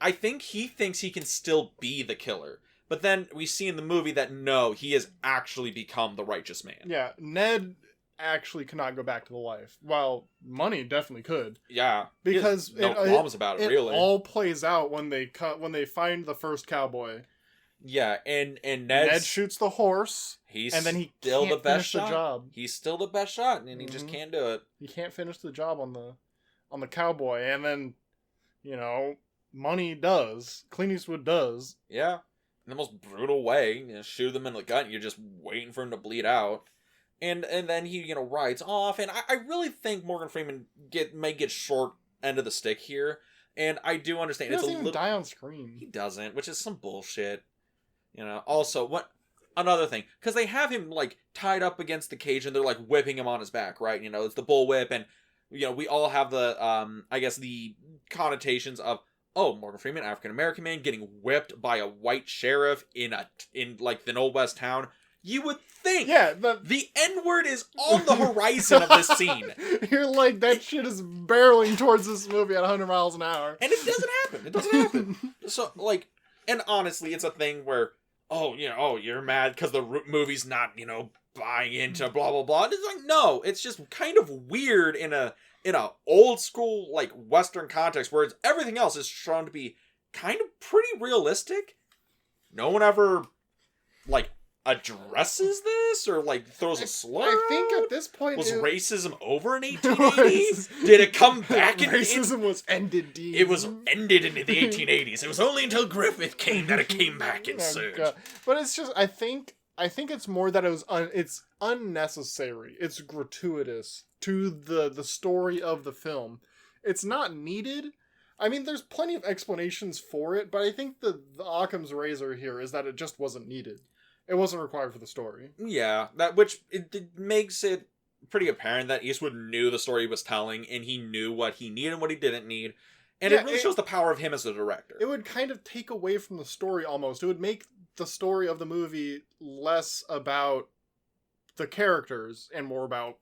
I think he thinks he can still be the killer. But then we see in the movie that no, he has actually become the righteous man. Yeah, Ned actually cannot go back to the life. While Money definitely could. Yeah. Because no qualms about it, really. It all plays out when they find the first cowboy. Yeah, and Ned shoots the horse. And then he still can't the best finish shot. the job. He's still the best shot, and he just can't do it. He can't finish the job on the cowboy, and then, Money does. Clint Eastwood does. Yeah, in the most brutal way. Shoot them in the gut, and you're just waiting for him to bleed out. And then he, rides off, and I really think Morgan Freeman may get short end of the stick here, and I do understand. He doesn't even die on screen. He doesn't, which is some bullshit. Also, another thing, because they have him like tied up against the cage and they're like whipping him on his back, right? You know, it's the bullwhip, and you know we all have the I guess the connotations of, oh, Morgan Freeman, African American man, getting whipped by a white sheriff in like the Old West town. You would think, the N-word is on the horizon of this scene. You're like, that shit is barreling towards this movie at 100 miles an hour, and it doesn't happen. It doesn't happen. So like, and honestly, it's a thing where, oh, you know, oh, you're mad because the movie's not, you know, buying into blah blah blah. And it's like, no, it's just kind of weird in a old school like Western context where everything else is shown to be kind of pretty realistic. No one ever like addresses this or like throws a slur. I think at this point, was racism over in 1880? Did it come back? Racism was ended. Dean. It was ended in the 1880s. It was only until Griffith came that it came back in surge. But it's just, I think it's more that it's unnecessary. It's gratuitous to the story of the film. It's not needed. I mean, there's plenty of explanations for it, but I think the Occam's razor here is that it just wasn't needed. It wasn't required for the story. Yeah, it makes it pretty apparent that Eastwood knew the story he was telling, and he knew what he needed and what he didn't need. And it really shows the power of him as a director. It would kind of take away from the story almost. It would make the story of the movie less about the characters and more about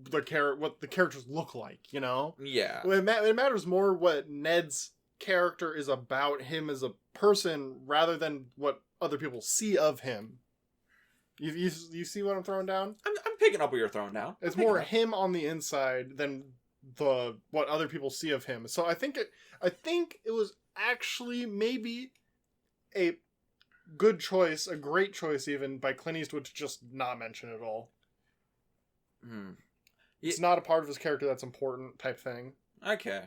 what the characters look like, you know? Yeah. It matters more what Ned's character is about, him as a person, rather than what other people see of him. You see what I'm throwing down? I'm picking up what you're throwing down. It's more him on the inside than what other people see of him. So I think it was actually maybe a good choice, a great choice even, by Clint Eastwood to just not mention it at all. It's not a part of his character that's important type thing. Okay.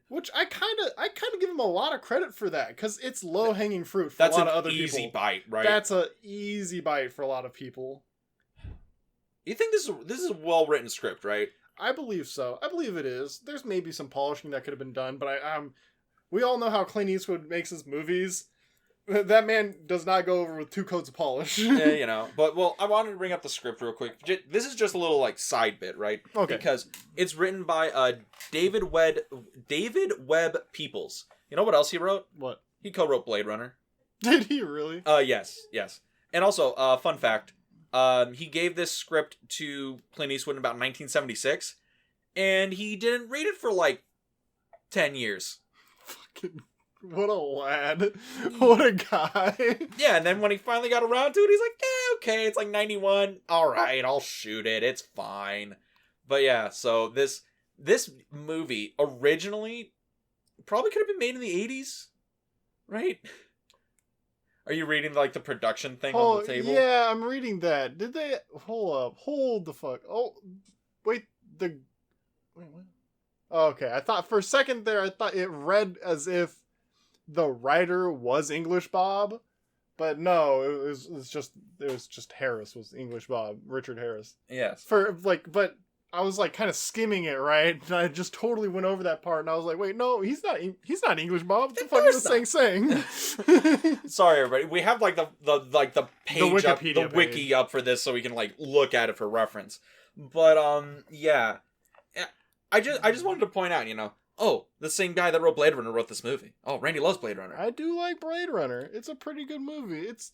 Which I kind of give him a lot of credit for that, because it's low hanging fruit for a lot of other people. That's an easy bite, right? That's an easy bite for a lot of people. You think this is a well written script, right? I believe so. I believe it is. There's maybe some polishing that could have been done, but we all know how Clint Eastwood makes his movies. That man does not go over with 2 coats of polish. Yeah, you know. But, well, I wanted to bring up the script real quick. This is just a little, like, side bit, right? Okay. Because it's written by David Webb Peoples. You know what else he wrote? What? He co-wrote Blade Runner. Did he really? Yes. And also, fun fact, he gave this script to Clint Eastwood in about 1976, and he didn't read it for, like, 10 years. Fucking... What a lad. What a guy. Yeah, and then when he finally got around to it, he's like, yeah, okay, it's like 91. All right, I'll shoot it. It's fine. But yeah, so this movie originally probably could have been made in the 80s, right? Are you reading, like, the production thing on the table? Yeah, I'm reading that. Did they... Hold the fuck. Oh, wait, wait, what? Okay, I thought for a second there, I thought it read as if the writer was English Bob, but no, it was just Harris was English Bob, Richard Harris. Yes. But I was like kind of skimming it, right? And I just totally went over that part, and I was like, wait, no, he's not English Bob. What the fuck is this saying? Sorry, everybody. We have like the page the up, the wiki up for this, so we can like look at it for reference. But yeah. I just wanted to point out, you know, the same guy that wrote Blade Runner wrote this movie. Oh, Randy loves Blade Runner. I do like Blade Runner. It's a pretty good movie. It's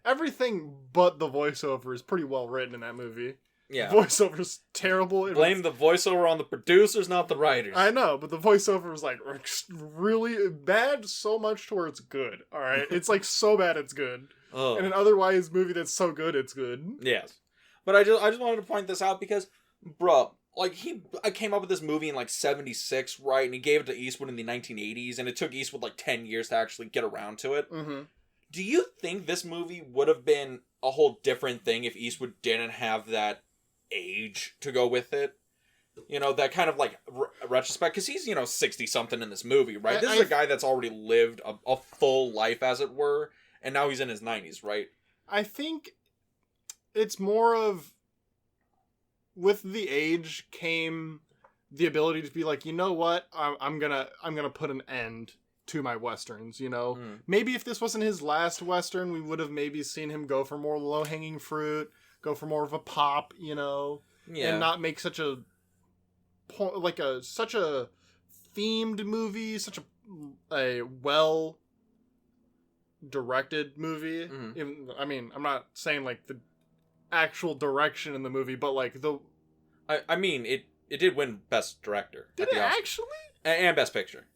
everything but the voiceover is pretty well written in that movie. Yeah. The voiceover's terrible. Blame the voiceover on the producers, not the writers. I know, but the voiceover was like really bad, so much to where it's good. All right, it's like so bad it's good. Oh. And an otherwise movie that's so good it's good. Yes, but I just wanted to point this out because, bro. Like, I came up with this movie in, like, 76, right? And he gave it to Eastwood in the 1980s, and it took Eastwood, like, 10 years to actually get around to it. Mm-hmm. Do you think this movie would have been a whole different thing if Eastwood didn't have that age to go with it? You know, that kind of, like, retrospect? Because he's, 60-something in this movie, right? This is a guy that's already lived a full life, as it were, and now he's in his 90s, right? I think it's more of... With the age came the ability to be like, you know what, I'm gonna put an end to my westerns, you know? Maybe if this wasn't his last western, we would have maybe seen him go for more low-hanging fruit, go for more of a pop, you know? Yeah. And not make such a themed movie, such a well directed movie. I mean, I'm not saying like the actual direction in the movie, but like the I mean it did win Best Director. Did it actually? And Best Picture.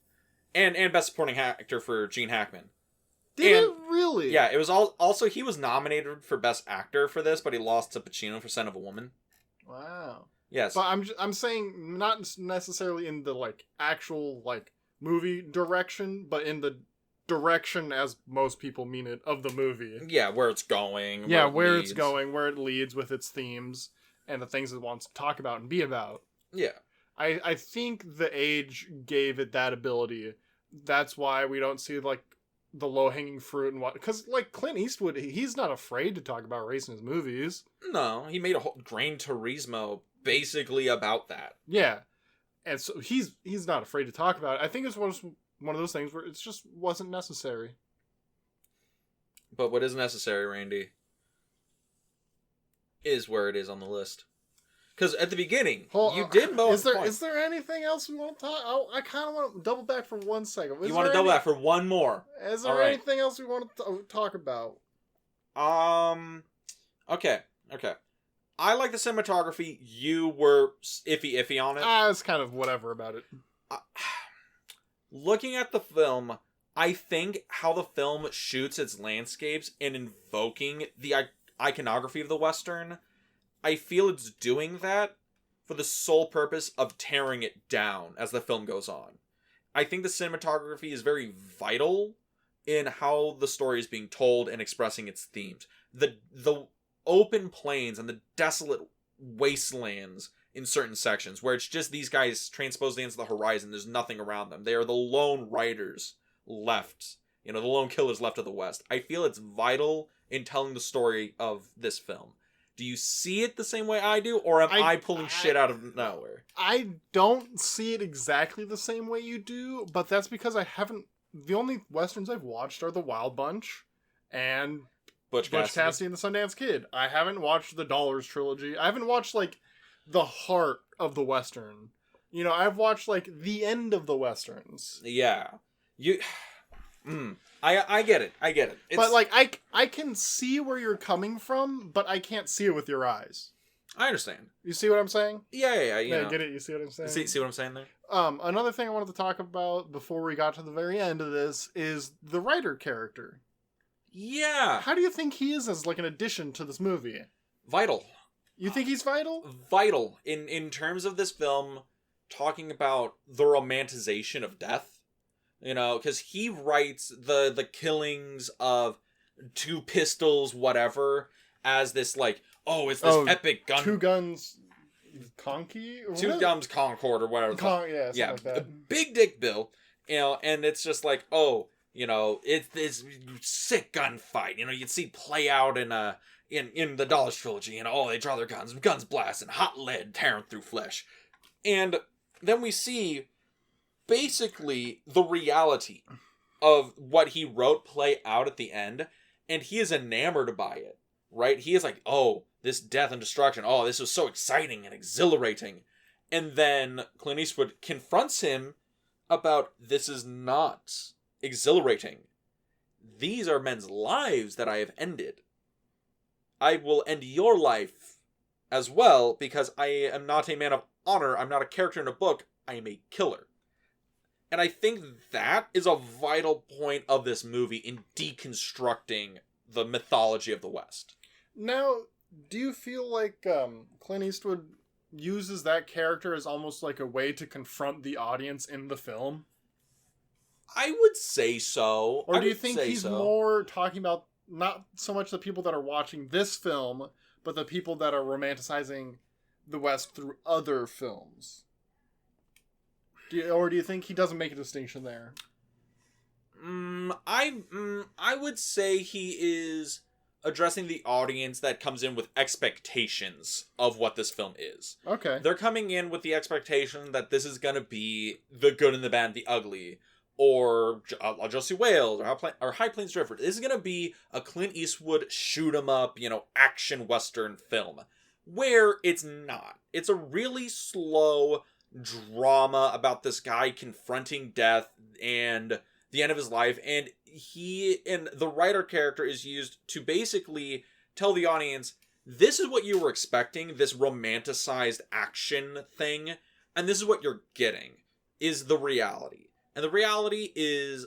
And Best Supporting Actor for Gene Hackman. Did it really? Yeah, it was also he was nominated for Best Actor for this, but he lost to Pacino for Scent of a Woman. Wow. Yes. But I'm saying not necessarily in the like actual like movie direction, but in the direction as most people mean it of the movie. Yeah, where it's going. Yeah, where it's going, where it leads with its themes and the things it wants to talk about and be about. Yeah. I think the age gave it that ability. That's why we don't see like the low-hanging fruit and what, because like Clint Eastwood, he's not afraid to talk about race in his movies. No, he made a whole Gran Turismo basically about that. Yeah, and so he's not afraid to talk about it. I think it's one of those things where it just wasn't necessary. But what is necessary, Randy, is where it is on the list. Because at the beginning, you did most points. Is there anything else we want to talk? I kind of want to double back for 1 second. You want to double back for one more? Is there anything else we want to talk about? Okay. I like the cinematography. You were iffy on it. I was kind of whatever about it. Looking at the film, I think how the film shoots its landscapes and invoking the iconography of the Western, I feel it's doing that for the sole purpose of tearing it down as the film goes on. I think the cinematography is very vital in how the story is being told and expressing its themes. The open plains and the desolate wastelands in certain sections where it's just these guys transposed into the horizon. There's nothing around them. They are the lone riders left, the lone killers left of the West. I feel it's vital in telling the story of this film. Do you see it the same way I do, or am I pulling shit out of nowhere? I don't see it exactly the same way you do, but that's because the only Westerns I've watched are The Wild Bunch and Butch Cassidy and the Sundance Kid. I haven't watched the Dollars trilogy. I haven't watched, like, the heart of the Western. I've watched, like, the end of the Westerns. Yeah. I get it. But, like, I can see where you're coming from, but I can't see it with your eyes. I understand. You see what I'm saying? Yeah. Get it? You see what I'm saying? See what I'm saying there? Another thing I wanted to talk about before we got to the very end of this is the writer character. Yeah. How do you think he is as, like, an addition to this movie? Vital. You think he's vital? Vital. In terms of this film, talking about the romanticization of death. Because he writes the killings of two pistols, whatever, as this, like, it's this epic gun. Two guns, Conky? Two guns Concord, or whatever. Yeah. Like that. Big Dick Bill, and it's just like, it's this sick gunfight, you'd see play out in the Dollars trilogy, they draw their guns blast, and hot lead tearing through flesh. And then we see basically the reality of what he wrote play out at the end, and he is enamored by it, right? He is like, this death and destruction, this was so exciting and exhilarating. And then Clint Eastwood confronts him about, this is not exhilarating. These are men's lives that I have ended. I will end your life as well, because I am not a man of honor. I'm not a character in a book. I am a killer. And I think that is a vital point of this movie in deconstructing the mythology of the West. Now, do you feel like Clint Eastwood uses that character as almost like a way to confront the audience in the film? I would say so. Or do you think he's more talking about not so much the people that are watching this film, but the people that are romanticizing the West through other films? Or do you think he doesn't make a distinction there? I would say he is addressing the audience that comes in with expectations of what this film is. Okay. They're coming in with the expectation that this is going to be the good and the bad and the ugly, or Josie Wales, or High Plains Drifter. This is going to be a Clint Eastwood shoot 'em up, action western film. Where it's not. It's a really slow drama about this guy confronting death and the end of his life, and the writer character is used to basically tell the audience, this is what you were expecting, this romanticized action thing, and this is what you're getting, is the reality. And the reality is,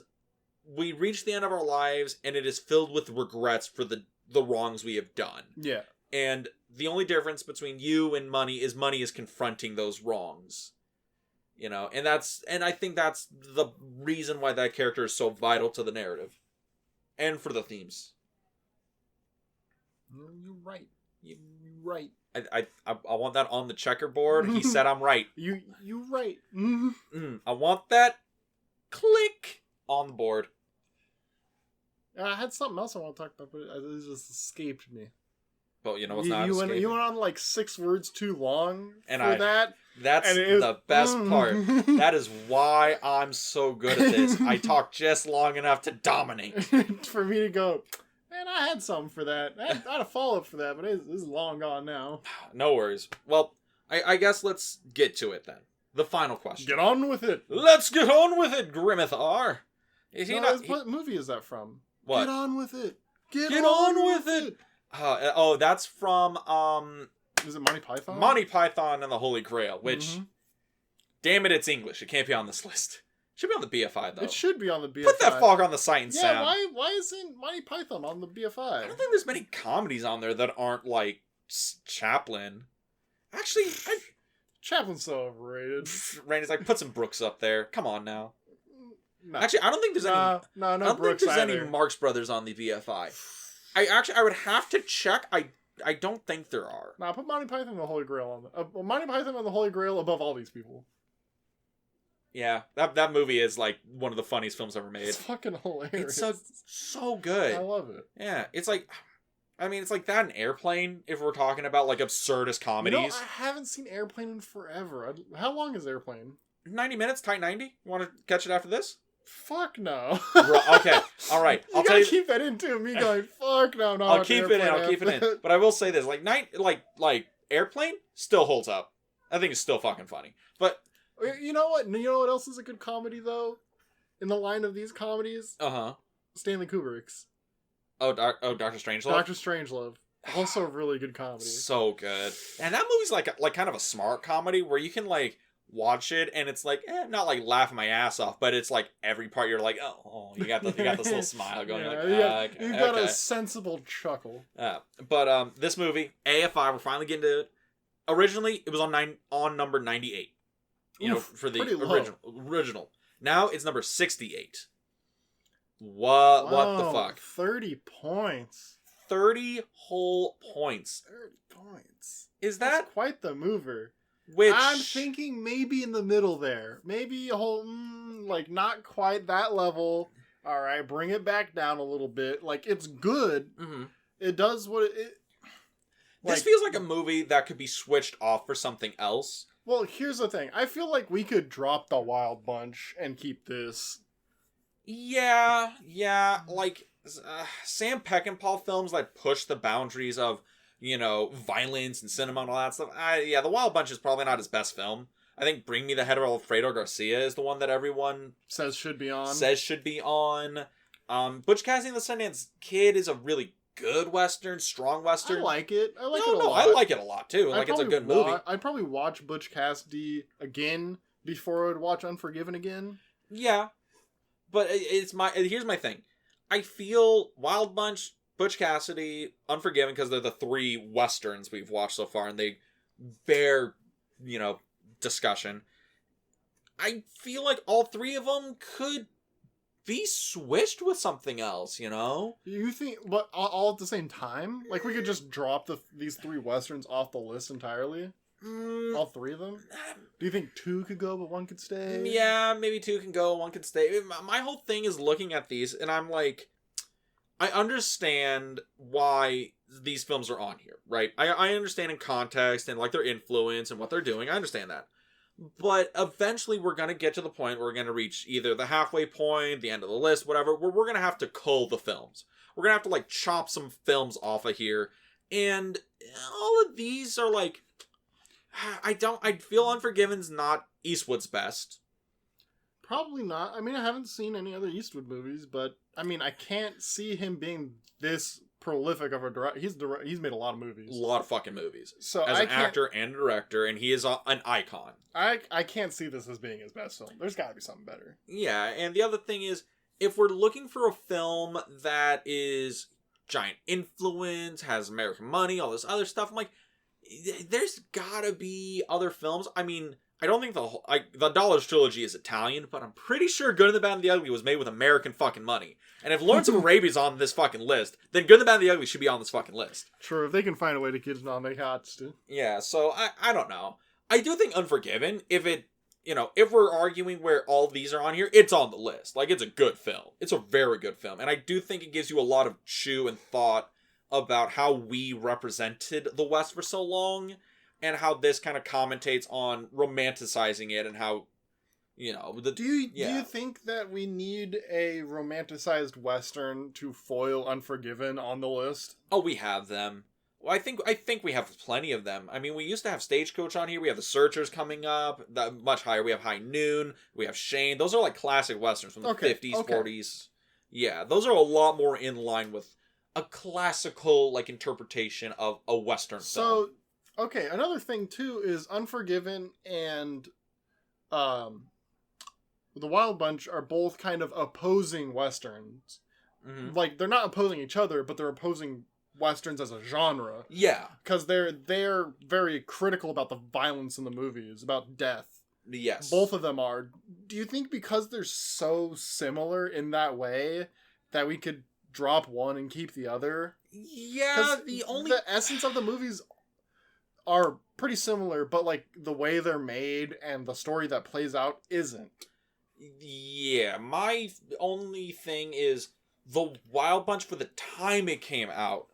we reach the end of our lives, and it is filled with regrets for the wrongs we have done. Yeah. And the only difference between you and money is confronting those wrongs. And I think that's the reason why that character is so vital to the narrative. And for the themes. You're right. You're right. I want that on the checkerboard. He said I'm right. You're right. I want that click on the board. I had something else I want to talk about, but it just escaped me. Well, what's not escaping? You went on like 6 words too long that. That's the best part. That is why I'm so good at this. I talk just long enough to dominate. For me to go, man, I had something for that. I had a follow-up for that, but this is long gone now. No worries. Well, I guess let's get to it then. The final question. Get on with it. Let's get on with it, Grimithar. What movie is that from? What? Get on with it. Get on with it. That's from is it Monty Python? Monty Python and the Holy Grail, which damn it, it's English. It can't be on this list. It should be on the BFI though. It should be on the BFI. Put that fuck on the Sight and Sound. Why isn't Monty Python on the BFI? I don't think there's many comedies on there that aren't like Chaplin. Actually, Chaplin's so overrated. Randy's like, put some Brooks up there. Come on now. No. Actually, I don't think there's any. I don't think there's any Marx Brothers on the BFI. I would have to check. I don't think there are. Nah, put Monty Python and the Holy Grail on Monty Python and the Holy Grail above all these people. Yeah, that movie is like one of the funniest films ever made. It's fucking hilarious. It's so good. I love it. Yeah, it's like that and Airplane if we're talking about like absurdist comedies. I haven't seen Airplane in forever. How long is Airplane? 90 minutes, tight 90. You want to catch it after this? Fuck no. Okay, all right. I'll tell you. Keep that into me going. Fuck no. I'll keep it in. I'll keep it in. But I will say this: like Airplane still holds up. I think it's still fucking funny. But you know what? You know what else is a good comedy though? In the line of these comedies, Stanley Kubrick's. Dr. Strangelove. Dr. Strangelove, also a really good comedy. So good, and that movie's like kind of a smart comedy where you can like watch it and it's like not like laughing my ass off, but it's like every part you're like you got this little smile going. You got a sensible chuckle. But this movie AFI, we're finally getting to it. Originally it was on number 98. For the original. Now it's number 68. What the fuck? 30 points. 30 whole points. 30 points. That's quite the mover. Which I'm thinking maybe in the middle there. Maybe a whole, not quite that level. All right, bring it back down a little bit. Like, it's good. Mm-hmm. It does what it... This feels like a movie that could be switched off for something else. Well, here's the thing. I feel like we could drop The Wild Bunch and keep this. Yeah. Like, Sam Peckinpah films that push the boundaries of violence and cinema and all that stuff. The Wild Bunch is probably not his best film. I think Bring Me the Head of Alfredo Garcia is the one that everyone says should be on. Butch Cassidy and the Sundance Kid is a really good Western, strong Western. I like it. I like it a lot too. It's a good movie. I'd probably watch Butch Cassidy again before I'd watch Unforgiven again. Yeah. But here's my thing. I feel Wild Bunch, Butch Cassidy, Unforgiven, because they're the 3 Westerns we've watched so far, and they bear, discussion. I feel like all 3 of them could be switched with something else, You think, but all at the same time? Like, we could just drop these 3 Westerns off the list entirely? All 3 of them? Do you think 2 could go, but 1 could stay? Yeah, maybe 2 can go, 1 could stay. My whole thing is looking at these, and I'm like... I understand why these films are on here, right? I understand in context and like their influence and what they're doing. I understand that. But eventually we're going to get to the point where we're going to reach either the halfway point, the end of the list, whatever, where we're going to have to cull the films. We're going to have to, like, chop some films off of here. And all of these are, like, I feel Unforgiven's not Eastwood's best. Probably not. I mean, I haven't seen any other Eastwood movies, but, I mean, I can't see him being this prolific of a director. He's made a lot of movies. A lot of fucking movies. So as an actor and director, and he is an icon. I can't see this as being his best film. There's got to be something better. Yeah, and the other thing is, if we're looking for a film that is giant influence, has American money, all this other stuff, I'm like, there's gotta be other films. I mean, I don't think the Dollars trilogy is Italian, but I'm pretty sure Good and the Bad and the Ugly was made with American fucking money. And if Lawrence of Arabia's on this fucking list, then Good and the Bad and the Ugly should be on this fucking list. True, if they can find a way to get it on, they got to. Yeah, so I don't know. I do think Unforgiven, if we're arguing where all these are on here, it's on the list. Like, it's a good film. It's a very good film. And I do think it gives you a lot of chew and thought about how we represented the West for so long, and how this kind of commentates on romanticizing it, and how, do you think that we need a romanticized Western to foil Unforgiven on the list? Oh, we have them. Well, I think we have plenty of them. I mean, we used to have Stagecoach on here. We have The Searchers coming up, much higher. We have High Noon. We have Shane. Those are like classic Westerns from the 50s, 40s. Yeah, those are a lot more in line with a classical, like, interpretation of a Western film. So, okay, another thing, too, is Unforgiven and The Wild Bunch are both kind of opposing Westerns. Mm-hmm. Like, they're not opposing each other, but they're opposing Westerns as a genre. Yeah. Because they're very critical about the violence in the movies, about death. Yes. Both of them are. Do you think because they're so similar in that way that we could drop one and keep the other? Yeah, the essence of the movies are pretty similar, but like the way they're made and the story that plays out isn't. Yeah, my only thing is The Wild Bunch, for the time it came out,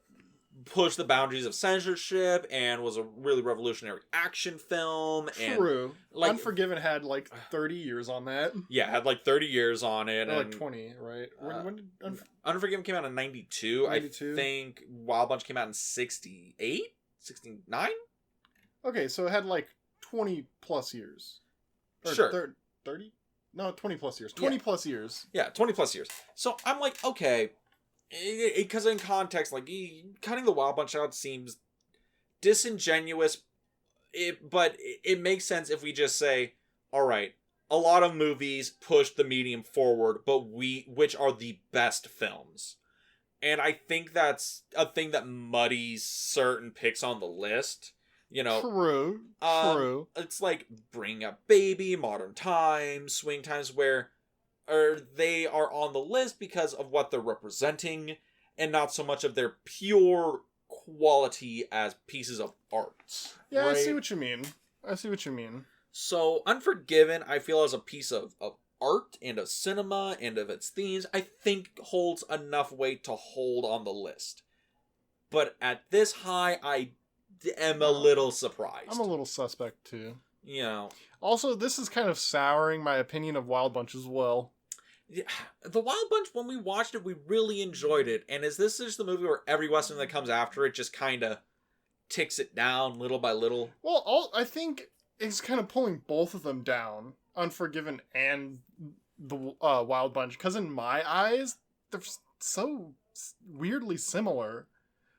pushed the boundaries of censorship and was a really revolutionary action film. True. And, like, Unforgiven had like 30 years on that. Yeah, had like 30 years on it. Or like 20, right? When did Unforgiven came out in 92. I think Wild Bunch came out in 68? 69? Okay, so it had like 20 plus years. Or sure. 30? No, 20 plus years. 20 plus years. Yeah, 20 plus years. So I'm like, okay, because in context, like, cutting the Wild Bunch out seems disingenuous, but it makes sense if we just say, all right, a lot of movies push the medium forward, but which are the best films? And I think that's a thing that muddies certain picks on the list. True. It's like Bring Up Baby, Modern Times, Swing Times, where they are on the list because of what they're representing, and not so much of their pure quality as pieces of art. Yeah, right? I see what you mean. So, Unforgiven, I feel, as a piece of art and of cinema and of its themes, I think holds enough weight to hold on the list. But at this high, I am a little surprised. I'm a little suspect too. You Also, this is kind of souring my opinion of Wild Bunch as well. Yeah, the Wild Bunch, when we watched it, we really enjoyed it. And is this just the movie where every Western that comes after it just kind of ticks it down little by little? Well, I think it's kind of pulling both of them down, Unforgiven and the Wild Bunch, because in my eyes, they're so weirdly similar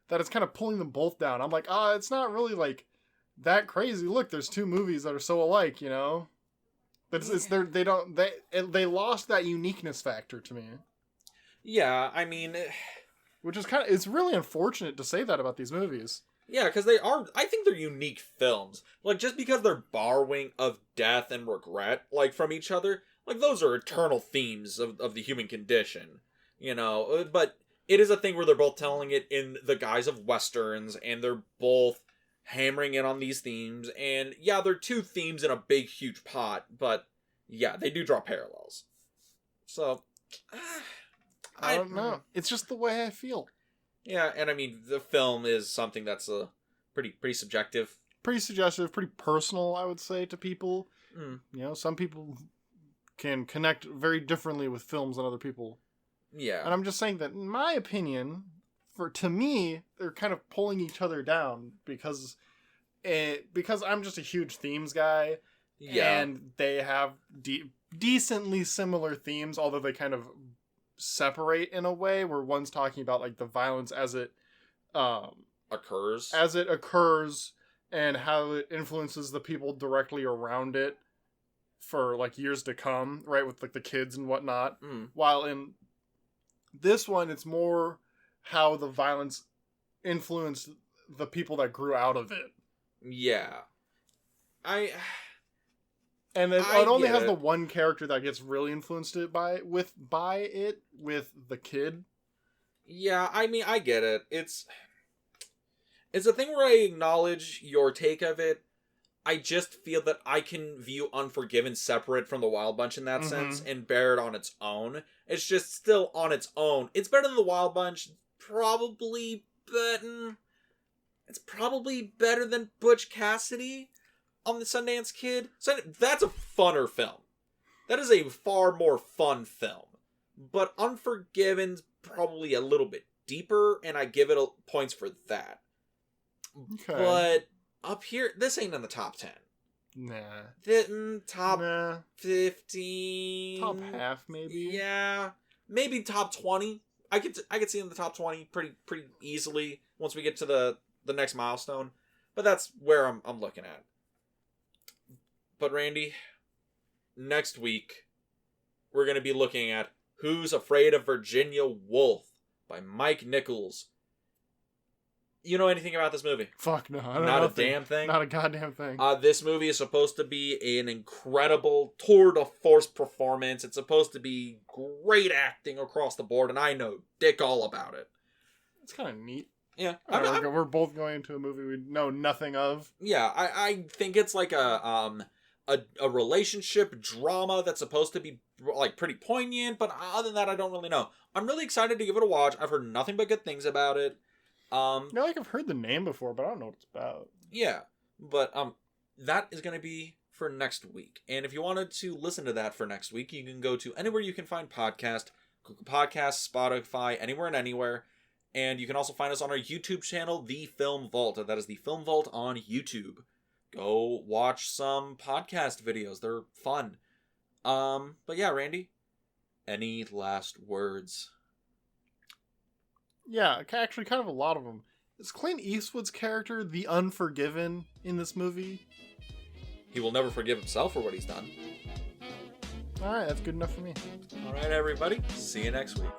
that it's kind of pulling them both down. I'm like, it's not really like that crazy. Look, there's two movies that are so alike, But they lost that uniqueness factor to me. Yeah, I mean, which is it's really unfortunate to say that about these movies. Yeah, because I think they're unique films. Like, just because they're borrowing of death and regret, like, from each other, like, those are eternal themes of the human condition, but it is a thing where they're both telling it in the guise of Westerns, and they're both hammering in on these themes, and yeah, they're two themes in a big, huge pot, but yeah, they do draw parallels. So, I don't know. It's just the way I feel. Yeah, and I mean, the film is something that's pretty subjective. Pretty suggestive, pretty personal, I would say, to people. You know, some people can connect very differently with films than other people. Yeah. And I'm just saying that, in my opinion, to me, they're kind of pulling each other down because I'm just a huge themes guy. Yeah. And they have decently similar themes, although they kind of separate in a way where one's talking about like the violence as it occurs and how it influences the people directly around it for like years to come, right, with like the kids and whatnot. While in this one it's more how the violence influenced the people that grew out of it. And it only has the one character that gets really influenced by it with the kid. Yeah, I mean, I get it. It's a thing where I acknowledge your take of it. I just feel that I can view Unforgiven separate from the Wild Bunch in that sense and bear it on its own. It's just still on its own. It's better than the Wild Bunch, probably, but it's probably better than Butch Cassidy on the Sundance Kid. So that's a funner film. That is a far more fun film. But Unforgiven's probably a little bit deeper, and I give it points for that. Okay. But up here, this ain't in the top 10. Nah. Top 15. Top half, maybe. Yeah. Maybe top 20. I could see in the top 20 pretty easily once we get to the next milestone. But that's where I'm looking at. But Randy, next week, we're going to be looking at Who's Afraid of Virginia Woolf by Mike Nichols. You know anything about this movie? Fuck no. I don't know. Not a damn thing? Not a goddamn thing. This movie is supposed to be an incredible tour de force performance. It's supposed to be great acting across the board, and I know dick all about it. It's kind of neat. Yeah. We're both going into a movie we know nothing of. Yeah, I think it's like a relationship drama that's supposed to be like pretty poignant, but other than that, I don't really know. I'm really excited to give it a watch. I've heard nothing but good things about it. I've heard the name before, but I don't know what it's about. Yeah, but that is going to be for next week. And if you wanted to listen to that for next week, you can go to anywhere you can find podcast, Google Podcasts, Spotify, anywhere and anywhere. And you can also find us on our YouTube channel, The Film Vault. That is The Film Vault on YouTube. Go watch some podcast videos. They're fun. But yeah, Randy, any last words? Yeah, actually kind of a lot of them. Is Clint Eastwood's character the Unforgiven in this movie? He will never forgive himself for what he's done. Alright, that's good enough for me. Alright, everybody. See you next week.